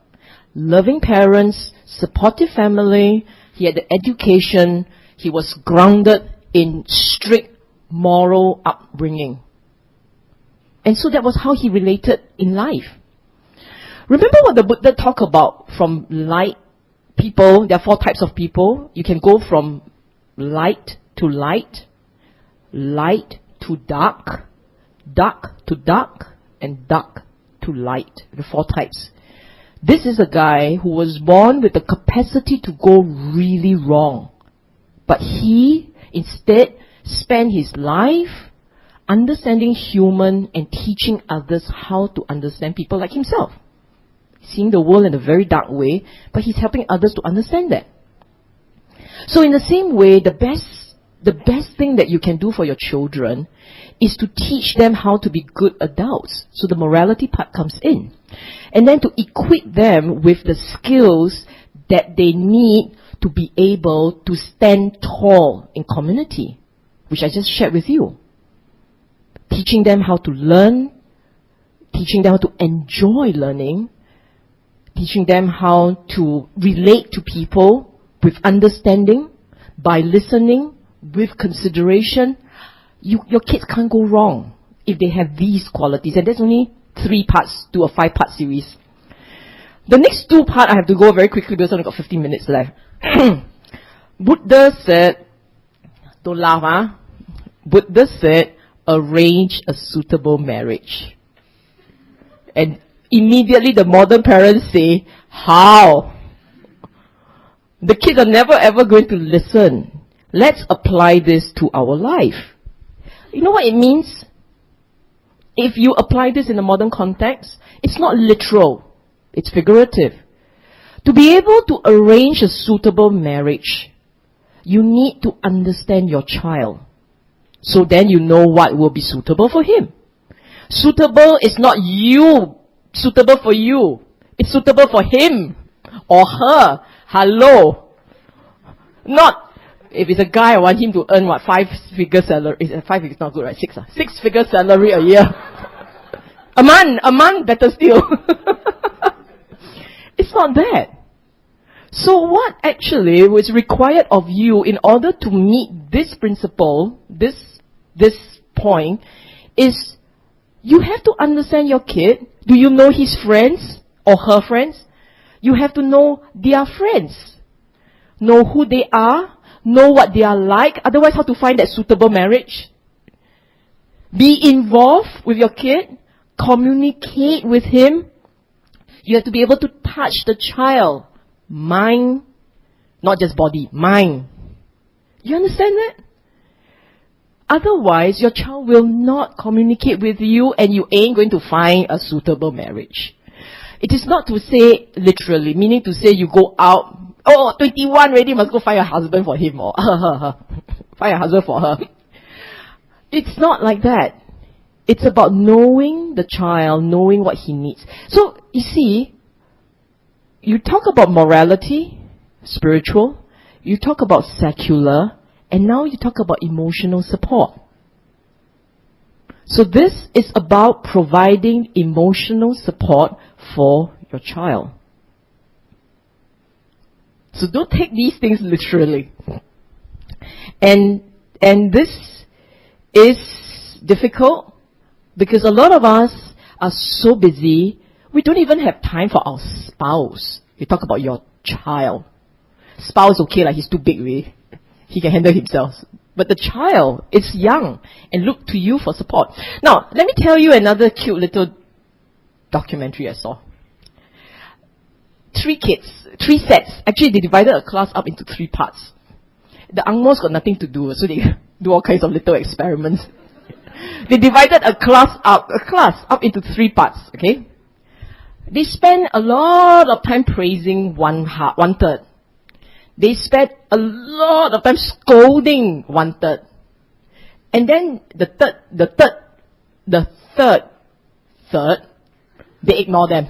Loving parents, supportive family, he had the education, he was grounded in strict moral upbringing. And so that was how he related in life. Remember what the Buddha talked about from light people? There are 4 types of people. You can go from light to light, light to dark, dark to dark, and dark to light. The 4 types. This is a guy who was born with the capacity to go really wrong. But he instead spent his life understanding human and teaching others how to understand people like himself. Seeing the world in a very dark way, but he's helping others to understand that. So in the same way, the best thing that you can do for your children is to teach them how to be good adults. So the morality part comes in. And then to equip them with the skills that they need to be able to stand tall in community, which I just shared with you. Teaching them how to learn, teaching them how to enjoy learning, teaching them how to relate to people with understanding, by listening, with consideration. Your kids can't go wrong if they have these qualities. And there's only 3 parts to a 5-part series. The next 2 parts I have to go very quickly because I've only got 15 minutes left. Buddha said, don't laugh, huh? Buddha said, arrange a suitable marriage. And immediately the modern parents say, how? The kids are never ever going to listen. Let's apply this to our life. You know what it means? If you apply this in a modern context, it's not literal, it's figurative. To be able to arrange a suitable marriage, you need to understand your child. So then you know what will be suitable for him. Suitable is not you, suitable for you. It's suitable for him or her. Hello. Not, if it's a guy, I want him to earn what, 5-figure salary. 5 is not good, right? 6-figure salary a year. A month, better still. It's not that. So what actually was required of you in order to meet this principle, this point, is you have to understand your kid. Do you know his friends or her friends? You have to know their friends. Know who they are. Know what they are like. Otherwise, how to find that suitable marriage? Be involved with your kid. Communicate with him. You have to be able to touch the child. Mind. Not just body. Mind. You understand that? Otherwise, your child will not communicate with you and you ain't going to find a suitable marriage. It is not to say literally, meaning to say you go out, 21 already, must go find a husband for him or find a husband for her. It's not like that. It's about knowing the child, knowing what he needs. So, you see, you talk about morality, spiritual, you talk about secular, and now you talk about emotional support. So this is about providing emotional support for your child. So don't take these things literally. And this is difficult because a lot of us are so busy, we don't even have time for our spouse. You talk about your child. Spouse, okay, like he's too big, really. He can handle himself. But the child is young and look to you for support. Now, let me tell you another cute little documentary I saw. 3 kids, 3 sets. Actually, they divided a class up into 3 parts. The angmos got nothing to do, so they do all kinds of little experiments. They divided a class up into 3 parts, okay? They spend a lot of time praising one third. They spend a lot of time scolding one third. And then the third, they ignore them.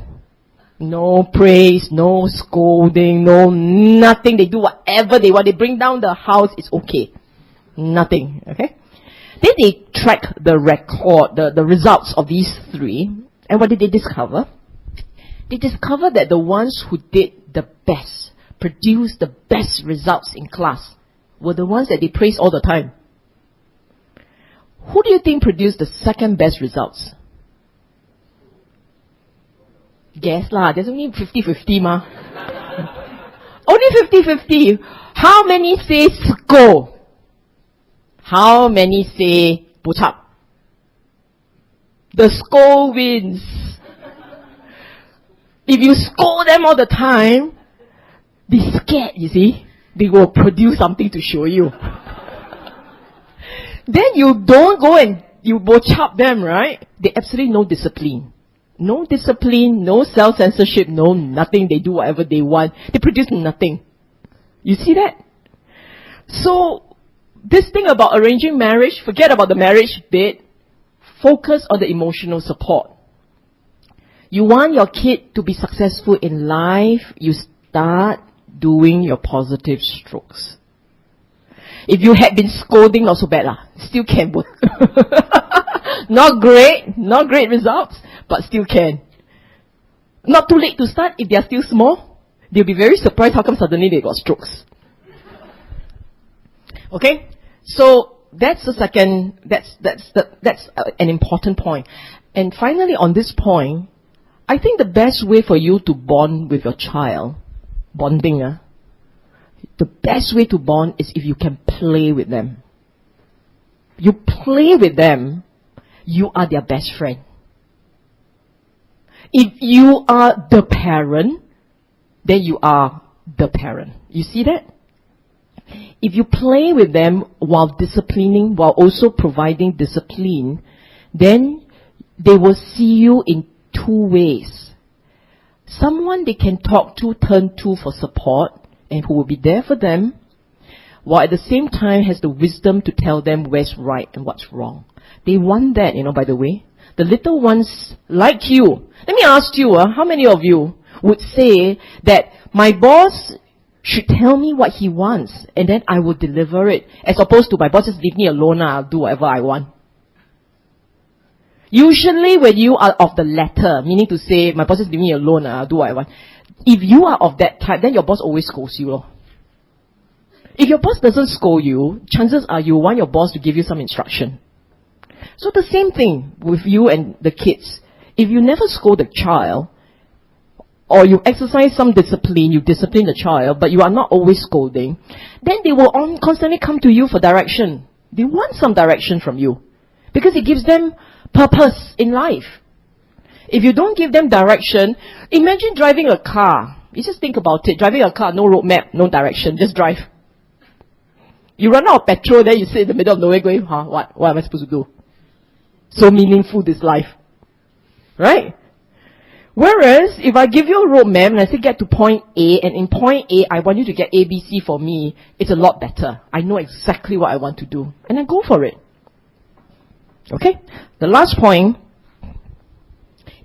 No praise, no scolding, no nothing. They do whatever they want. They bring down the house, it's okay. Nothing, okay? Then they track the record, the results of these three. And what did they discover? They discovered that the ones who did the best, produced the best results in class, were the ones that they praised all the time. Who do you think produced the second best results? Guess lah, there's only 50-50 ma. Only 50-50. How many say scold? How many say push up? The scold wins. If you scold them all the time, they're scared, you see. They will produce something to show you. Then you don't go and you chop them, right? They absolutely no discipline. No discipline, no self-censorship, no nothing. They do whatever they want. They produce nothing. You see that? So, this thing about arranging marriage, forget about the marriage bit. Focus on the emotional support. You want your kid to be successful in life, you start doing your positive strokes. If you had been scolding, not so bad lah. Still can work. Not great results, but still can. Not too late to start. If they are still small, they'll be very surprised how come suddenly they got strokes. Okay? So, that's the second, that's an important point. And finally on this point, I think the best way for you to bond with your child, bonding, the best way to bond is if you can play with them. You play with them, you are their best friend. If you are the parent, then you are the parent. You see that? If you play with them while disciplining, while also providing discipline, then they will see you in two ways. Someone they can talk to, turn to for support, and who will be there for them, while at the same time has the wisdom to tell them where's right and what's wrong. They want that, by the way. The little ones like you. Let me ask you, how many of you would say that my boss should tell me what he wants and then I will deliver it, as opposed to my boss just leave me alone, I'll do whatever I want? Usually when you are of the latter, meaning to say, my boss just leave me alone, I'll do what I want. If you are of that type, then your boss always scolds you. If your boss doesn't scold you, chances are you want your boss to give you some instruction. So the same thing with you and the kids. If you never scold the child, or you exercise some discipline, you discipline the child, but you are not always scolding, then they will constantly come to you for direction. They want some direction from you, because it gives them purpose in life. If you don't give them direction, imagine driving a car. You just think about it. Driving a car, no road map, no direction, just drive. You run out of petrol, then you sit in the middle of nowhere going, what am I supposed to do? So meaningful this life. Right? Whereas, if I give you a road map and I say get to point A, and in point A, I want you to get ABC for me, it's a lot better. I know exactly what I want to do. And I go for it. Okay? The last point,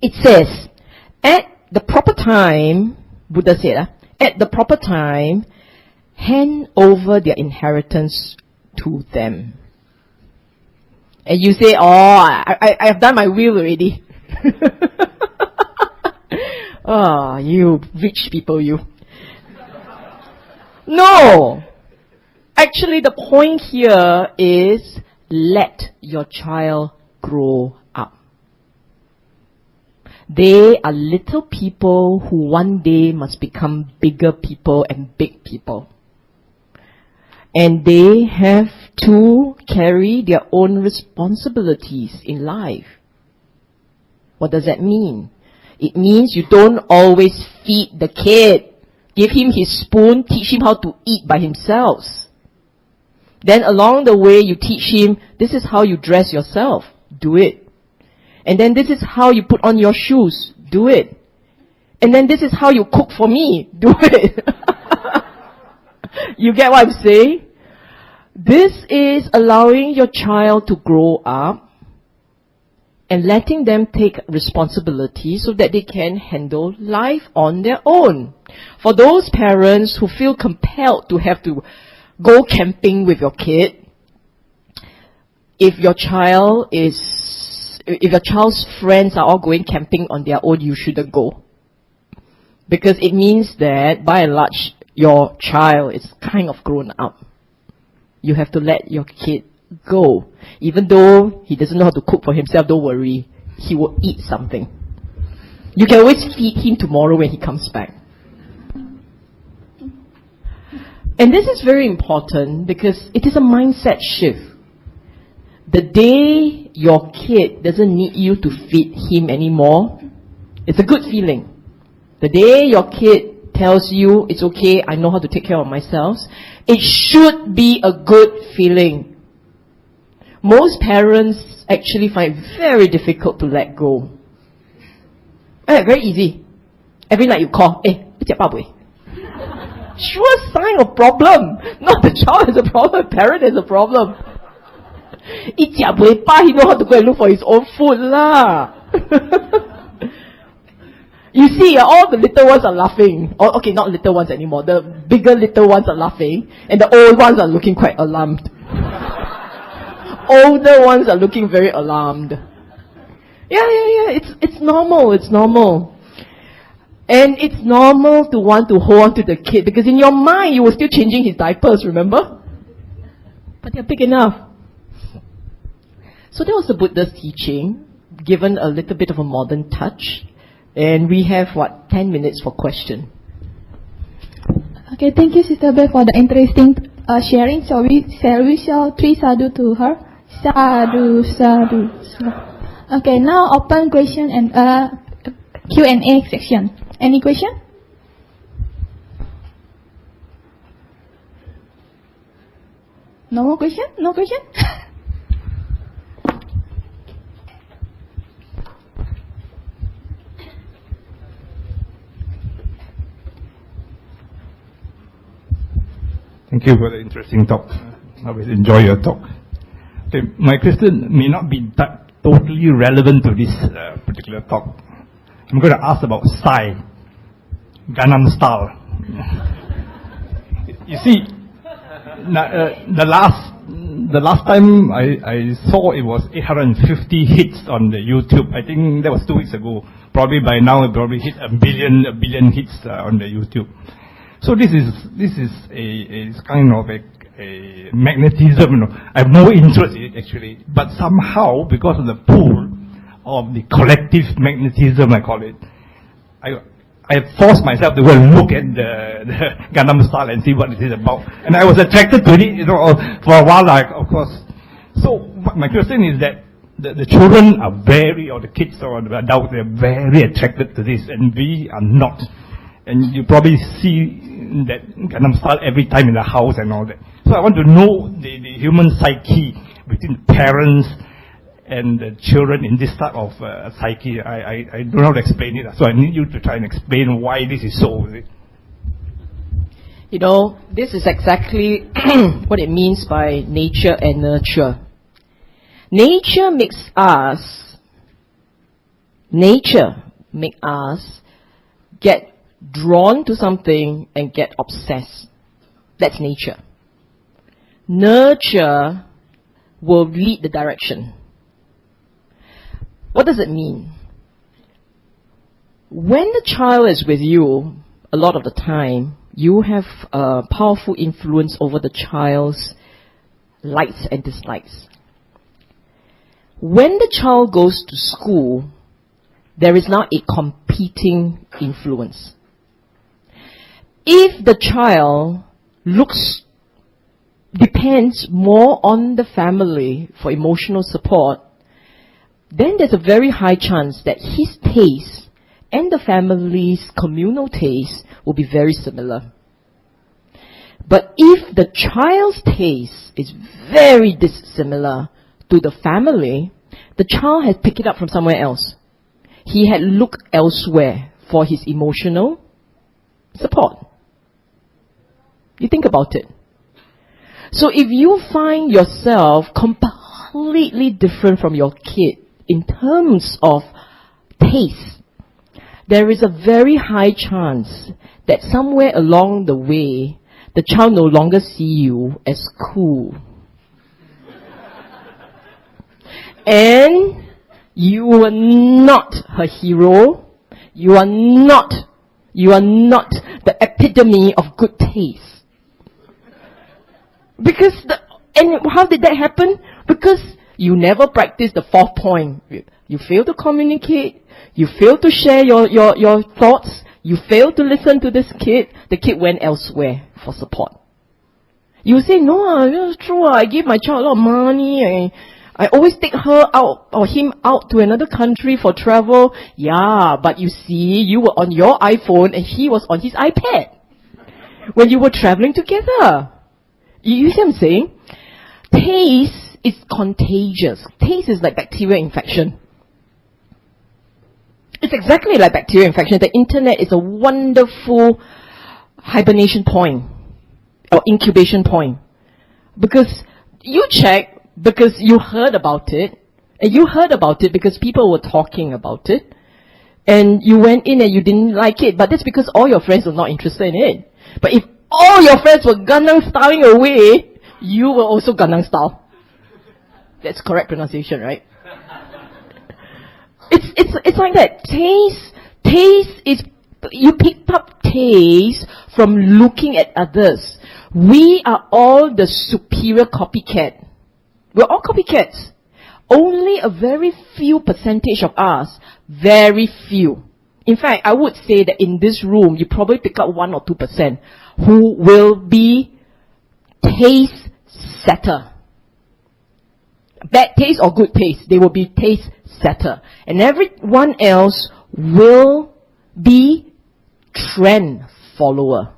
it says, at the proper time, Buddha said, at the proper time, hand over their inheritance to them. And you say, I have done my will already. Oh, you rich people, you. No! Actually, the point here is let your child grow up. They are little people who one day must become bigger people and big people. And they have to carry their own responsibilities in life. What does that mean? It means you don't always feed the kid. Give him his spoon, teach him how to eat by himself. Then along the way you teach him, this is how you dress yourself. Do it. And then this is how you put on your shoes. Do it. And then this is how you cook for me. Do it. You get what I'm saying? This is allowing your child to grow up and letting them take responsibility so that they can handle life on their own. For those parents who feel compelled to have to go camping with your kid, if your child's friends are all going camping on their own, you shouldn't go. Because it means that, by and large, your child is kind of grown up. You have to let your kid go. Even though he doesn't know how to cook for himself, don't worry. He will eat something. You can always feed him tomorrow when he comes back. And this is very important because it is a mindset shift. The day your kid doesn't need you to feed him anymore, it's a good feeling. The day your kid tells you, it's okay, I know how to take care of myself, it should be a good feeling. Most parents actually find it very difficult to let go. Very easy. Every night you call, sure sign of problem. Not the child has a problem, the parent has a problem. He know how to go and look for his own food lah. You see, all the little ones are laughing. Okay, not little ones anymore. The bigger little ones are laughing, and the old ones are looking quite alarmed. Older ones are looking very alarmed. Yeah. It's normal. It's normal. And it's normal to want to hold on to the kid, because in your mind, you were still changing his diapers, remember? But they're big enough. So that was the Buddha's teaching, given a little bit of a modern touch. And we have, 10 minutes for question. Okay, thank you, Sister Beth, for the interesting sharing. Shall we show 3 sadhu to her? Sadhu, sadhu. Okay, now open question and Q&A section. Any question? No more question? No question? Thank you for the interesting talk. I always enjoy your talk. Okay, my question may not be totally relevant to this particular talk. I'm going to ask about Psy, Gangnam Style. You see, the last time I saw it was 850 hits on the YouTube. I think that was 2 weeks ago. Probably by now it probably hit a billion hits on the YouTube. So this is a kind of a magnetism. I have no interest in it actually, but somehow because of the pull of the collective magnetism, I call it, I forced myself to go and look at the Gangnam Style and see what it is about, and I was attracted to it, for a while, of course. So my question is that the children are or the kids or the adults, they're very attracted to this, and we are not. And you probably see that Gangnam Style every time in the house and all that. So I want to know the human psyche between the parents and the children in this type of psyche. I don't know how to explain it, so I need you to try and explain why this is so. This is exactly what it means by nature and nurture. Nature makes us get drawn to something and get obsessed. That's nature. Nurture will lead the direction. What does it mean? When the child is with you, a lot of the time, you have a powerful influence over the child's likes and dislikes. When the child goes to school, there is now a competing influence. If the child depends more on the family for emotional support, then there's a very high chance that his taste and the family's communal taste will be very similar. But if the child's taste is very dissimilar to the family, the child has picked it up from somewhere else. He had looked elsewhere for his emotional support. You think about it. So if you find yourself completely different from your kid in terms of taste, there is a very high chance that somewhere along the way, the child no longer see you as cool. And you are not her hero. You are not the epitome of good taste. And how did that happen? Because you never practiced the fourth point. You fail to communicate. You fail to share your thoughts. You fail to listen to this kid. The kid went elsewhere for support. You say, no, it's true. I give my child a lot of money. I always take her out or him out to another country for travel. Yeah, but you see, you were on your iPhone and he was on his iPad when you were traveling together. You see what I'm saying? Taste is contagious. Taste is like bacterial infection. It's exactly like bacterial infection. The internet is a wonderful hibernation point or incubation point. Because you check, because you heard about it, and you heard about it because people were talking about it, and you went in and you didn't like it, but that's because all your friends were not interested in it. But if all your friends were Gangnam styling away, you were also Gangnam style. That's correct pronunciation, right? It's like that. Taste is, you pick up taste from looking at others. We are all the superior copycat. We're all copycats. Only a very few percentage of us, very few. In fact, I would say that in this room, you probably pick up 1 or 2% who will be taste setter. Bad taste or good taste, they will be taste setter. And everyone else will be trend follower.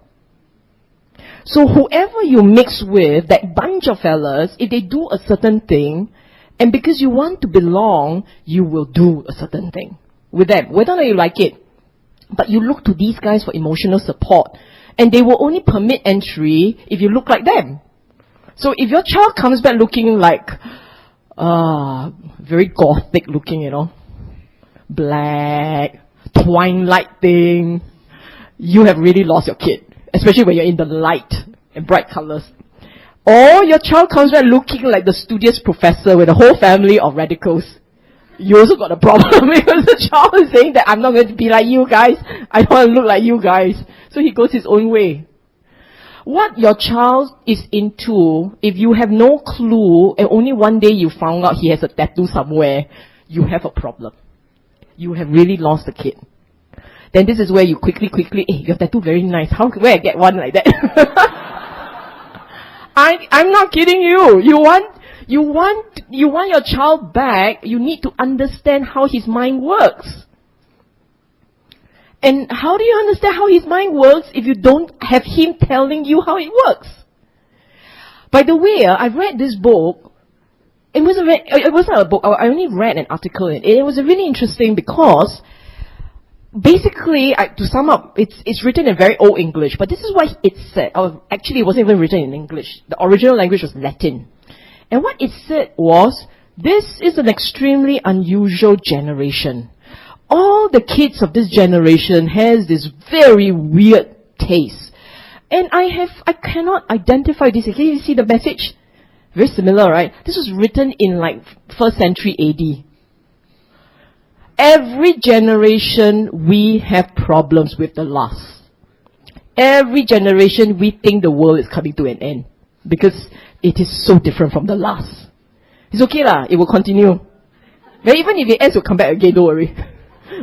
So whoever you mix with, that bunch of fellas, if they do a certain thing, and because you want to belong, you will do a certain thing with them, whether or not you like it. But you look to these guys for emotional support, and they will only permit entry if you look like them. So if your child comes back looking like, very gothic looking, black, twilight thing, you have really lost your kid. Especially when you're in the light and bright colors. Or your child comes back looking like the studious professor with a whole family of radicals. You also got a problem because the child is saying that I'm not going to be like you guys. I don't want to look like you guys. So he goes his own way. What your child is into, if you have no clue and only one day you found out he has a tattoo somewhere, you have a problem. You have really lost the kid. Then this is where you quickly, your tattoo very nice. Where I get one like that? I'm not kidding you. You want your child back, you need to understand how his mind works. And how do you understand how his mind works if you don't have him telling you how it works? By the way, I read this book. It wasn't a book. I only read an article in it. It was really interesting because basically, to sum up, it's written in very old English, but this is what it said. Actually, it wasn't even written in English. The original language was Latin. And what it said was, this is an extremely unusual generation. All the kids of this generation has this very weird taste. And I cannot identify this. Can you see the message? Very similar, right? This was written in like 1st century AD. Every generation, we have problems with the last. Every generation, we think the world is coming to an end. Because it is so different from the last. It's okay lah, it will continue. But even if it ends, it will come back again, don't worry.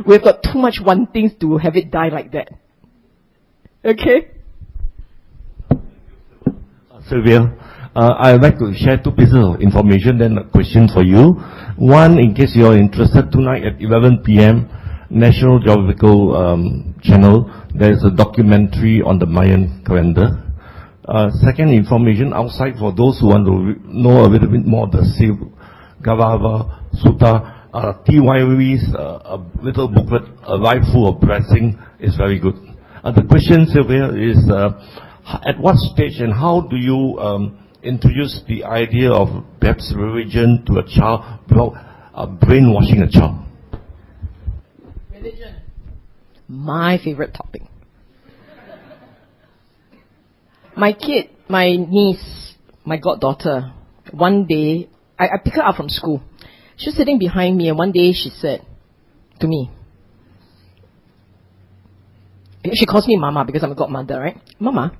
We've got too much wanting to have it die like that. Okay? Sylvia, I would like to share 2 pieces of information, then a question for you. One, in case you're interested, tonight at 11 p.m., National Geographical Channel, there is a documentary on the Mayan calendar. Second information outside for those who want to know a little bit more, the Gavava Sutta TYV's little booklet, A Life Full of Blessing, is very good. The question, Sylvia, is at what stage and how do you introduce the idea of perhaps religion to a child without brainwashing a child? Religion. My favorite topic. My kid, my niece, my goddaughter, one day, I picked her up from school. She was sitting behind me, and one day she said to me, she calls me Mama because I'm a godmother, right? Mama,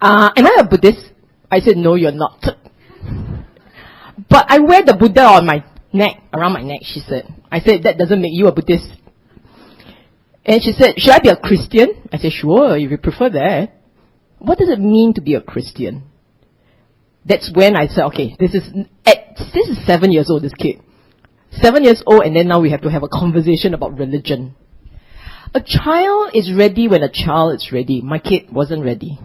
am I a Buddhist? I said, no, you're not. But I wear the Buddha on my neck, around my neck, she said. I said, that doesn't make you a Buddhist. And she said, should I be a Christian? I said, sure, if you prefer that. What does it mean to be a Christian? That's when I said, okay, this is 7 years old, this kid. 7 years old, and then now we have to have a conversation about religion. A child is ready when a child is ready. My kid wasn't ready.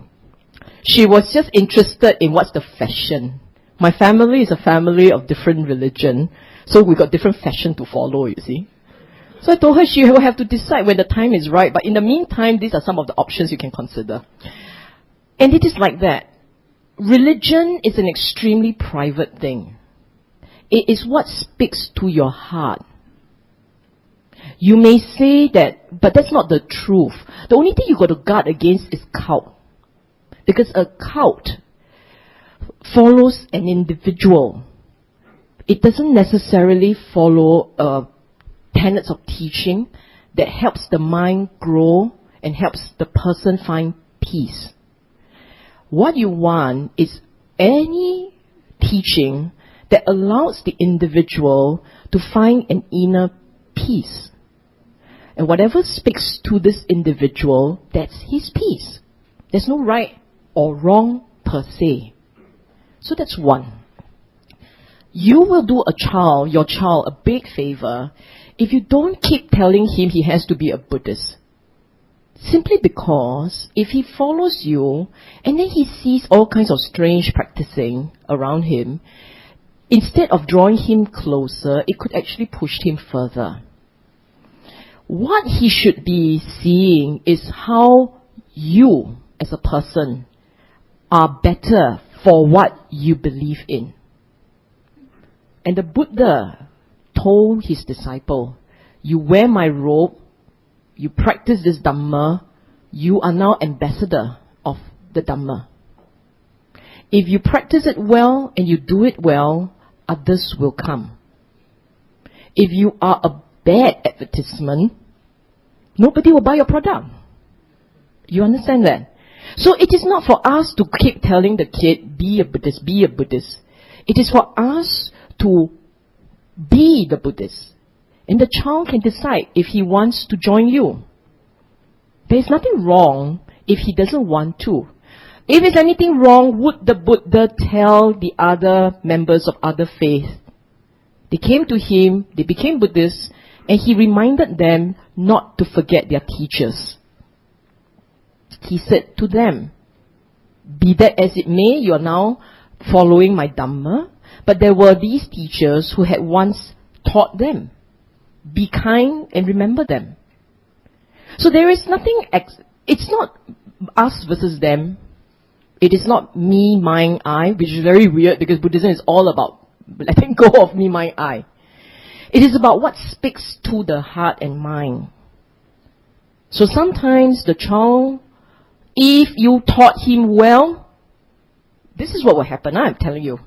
She was just interested in what's the fashion. My family is a family of different religion, so we got different fashion to follow, you see. So I told her she will have to decide when the time is right, but in the meantime, these are some of the options you can consider. And it is like that. Religion is an extremely private thing. It is what speaks to your heart. You may say that, but that's not the truth. The only thing you got to guard against is cult. Because a cult follows an individual. It doesn't necessarily follow tenets of teaching that helps the mind grow and helps the person find peace. What you want is any teaching that allows the individual to find an inner peace. And whatever speaks to this individual, that's his peace. There's no right or wrong per se. So that's one. You will do your child a big favor if you don't keep telling him he has to be a Buddhist. Simply because if he follows you and then he sees all kinds of strange practicing around him, instead of drawing him closer, it could actually push him further. What he should be seeing is how you, as a person, are better for what you believe in. And the Buddha told his disciple, you wear my robe, you practice this Dhamma, you are now ambassador of the Dhamma. If you practice it well and you do it well, others will come. If you are a bad advertisement, nobody will buy your product. You understand that? So it is not for us to keep telling the kid, be a Buddhist, be a Buddhist. It is for us to be the Buddhist. And the child can decide if he wants to join you. There is nothing wrong if he doesn't want to. If there's anything wrong, would the Buddha tell the other members of other faiths? They came to him, they became Buddhists, and he reminded them not to forget their teachers. He said to them, be that as it may, you are now following my Dhamma, but there were these teachers who had once taught them. Be kind and remember them. So there is nothing, it's not us versus them. It is not me, mine, I, which is very weird because Buddhism is all about letting go of me, mine, I. It is about what speaks to the heart and mind. So sometimes the child, if you taught him well, this is what will happen, I'm telling you.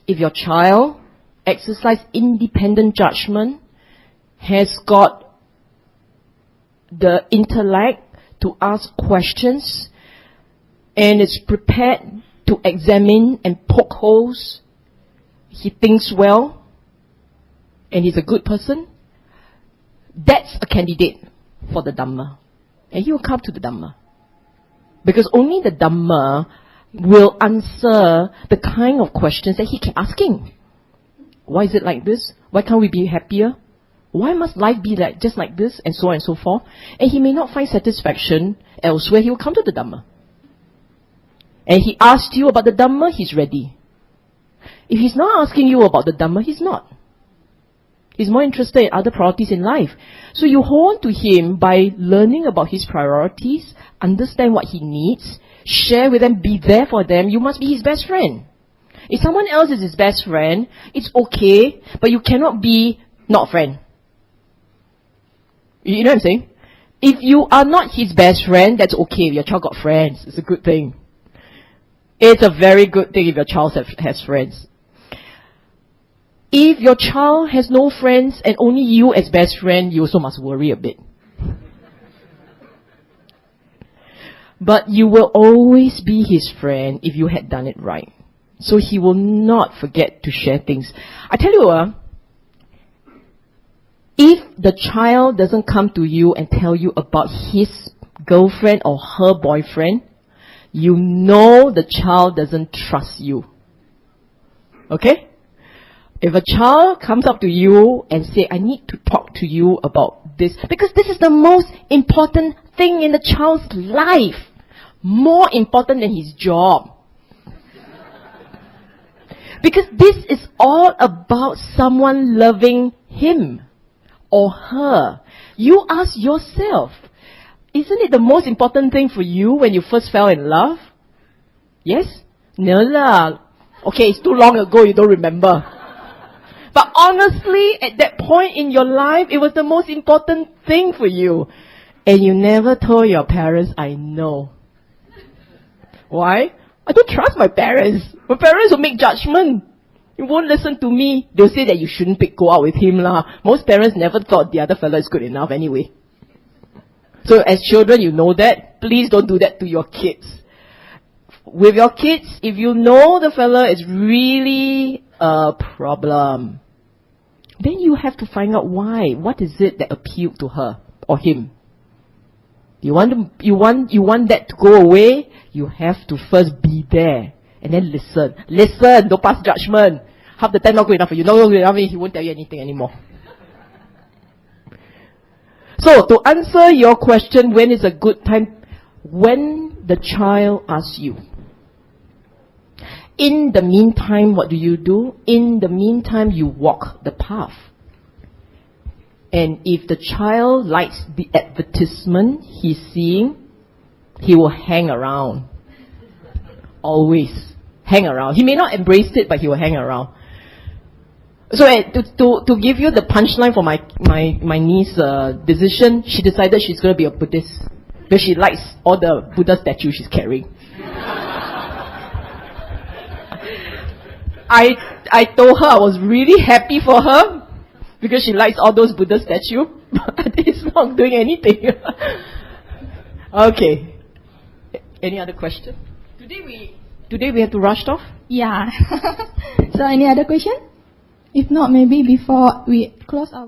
If your child exercises independent judgment, has got the intellect to ask questions, and is prepared to examine and poke holes, he thinks well, and he's a good person, that's a candidate for the Dhamma. And he will come to the Dhamma. Because only the Dhamma will answer the kind of questions that he kept asking. Why is it like this? Why can't we be happier? Why must life be like just like this? And so on and so forth. And he may not find satisfaction elsewhere. He will come to the Dhamma. And he asked you about the Dhamma, he's ready. If he's not asking you about the Dhamma, he's not. He's more interested in other priorities in life. So you hold on to him by learning about his priorities, understand what he needs, share with them, be there for them. You must be his best friend. If someone else is his best friend, it's okay, but you cannot be not a friend. You know what I'm saying? If you are not his best friend, that's okay. Your child got friends. It's a good thing. It's a very good thing if your child has friends. If your child has no friends and only you as best friend, you also must worry a bit. But you will always be his friend if you had done it right. So he will not forget to share things. I tell you, if the child doesn't come to you and tell you about his girlfriend or her boyfriend, you know the child doesn't trust you. Okay? If a child comes up to you and say, I need to talk to you about this, because this is the most important thing in the child's life. More important than his job. Because this is all about someone loving him or her. You ask yourself, isn't it the most important thing for you when you first fell in love? Yes? No lah. Okay, it's too long ago, you don't remember. But honestly, at that point in your life, it was the most important thing for you. And you never told your parents, I know. Why? I don't trust my parents. My parents will make judgment. You won't listen to me. They'll say that you shouldn't go out with him lah. Most parents never thought the other fella is good enough anyway. So as children, you know that. Please don't do that to your kids. With your kids, if you know the fella is really a problem, then you have to find out why. What is it that appealed to her or him? You want that to go away? You have to first be there and then listen. Listen, don't pass judgment. Half the time not good enough for you. Not good enough, he won't tell you anything anymore. So, to answer your question, when is a good time? When the child asks you. In the meantime, what do? In the meantime, you walk the path. And if the child likes the advertisement he's seeing, he will hang around. Always. Hang around. He may not embrace it, but he will hang around. So to give you the punchline for my niece's decision, she decided she's going to be a Buddhist. Because she likes all the Buddha statues she's carrying. I told her I was really happy for her because she likes all those Buddha statues, but it's not doing anything. Okay. Any other question? Today we have to rush off? Yeah. So any other question? If not, maybe before we close our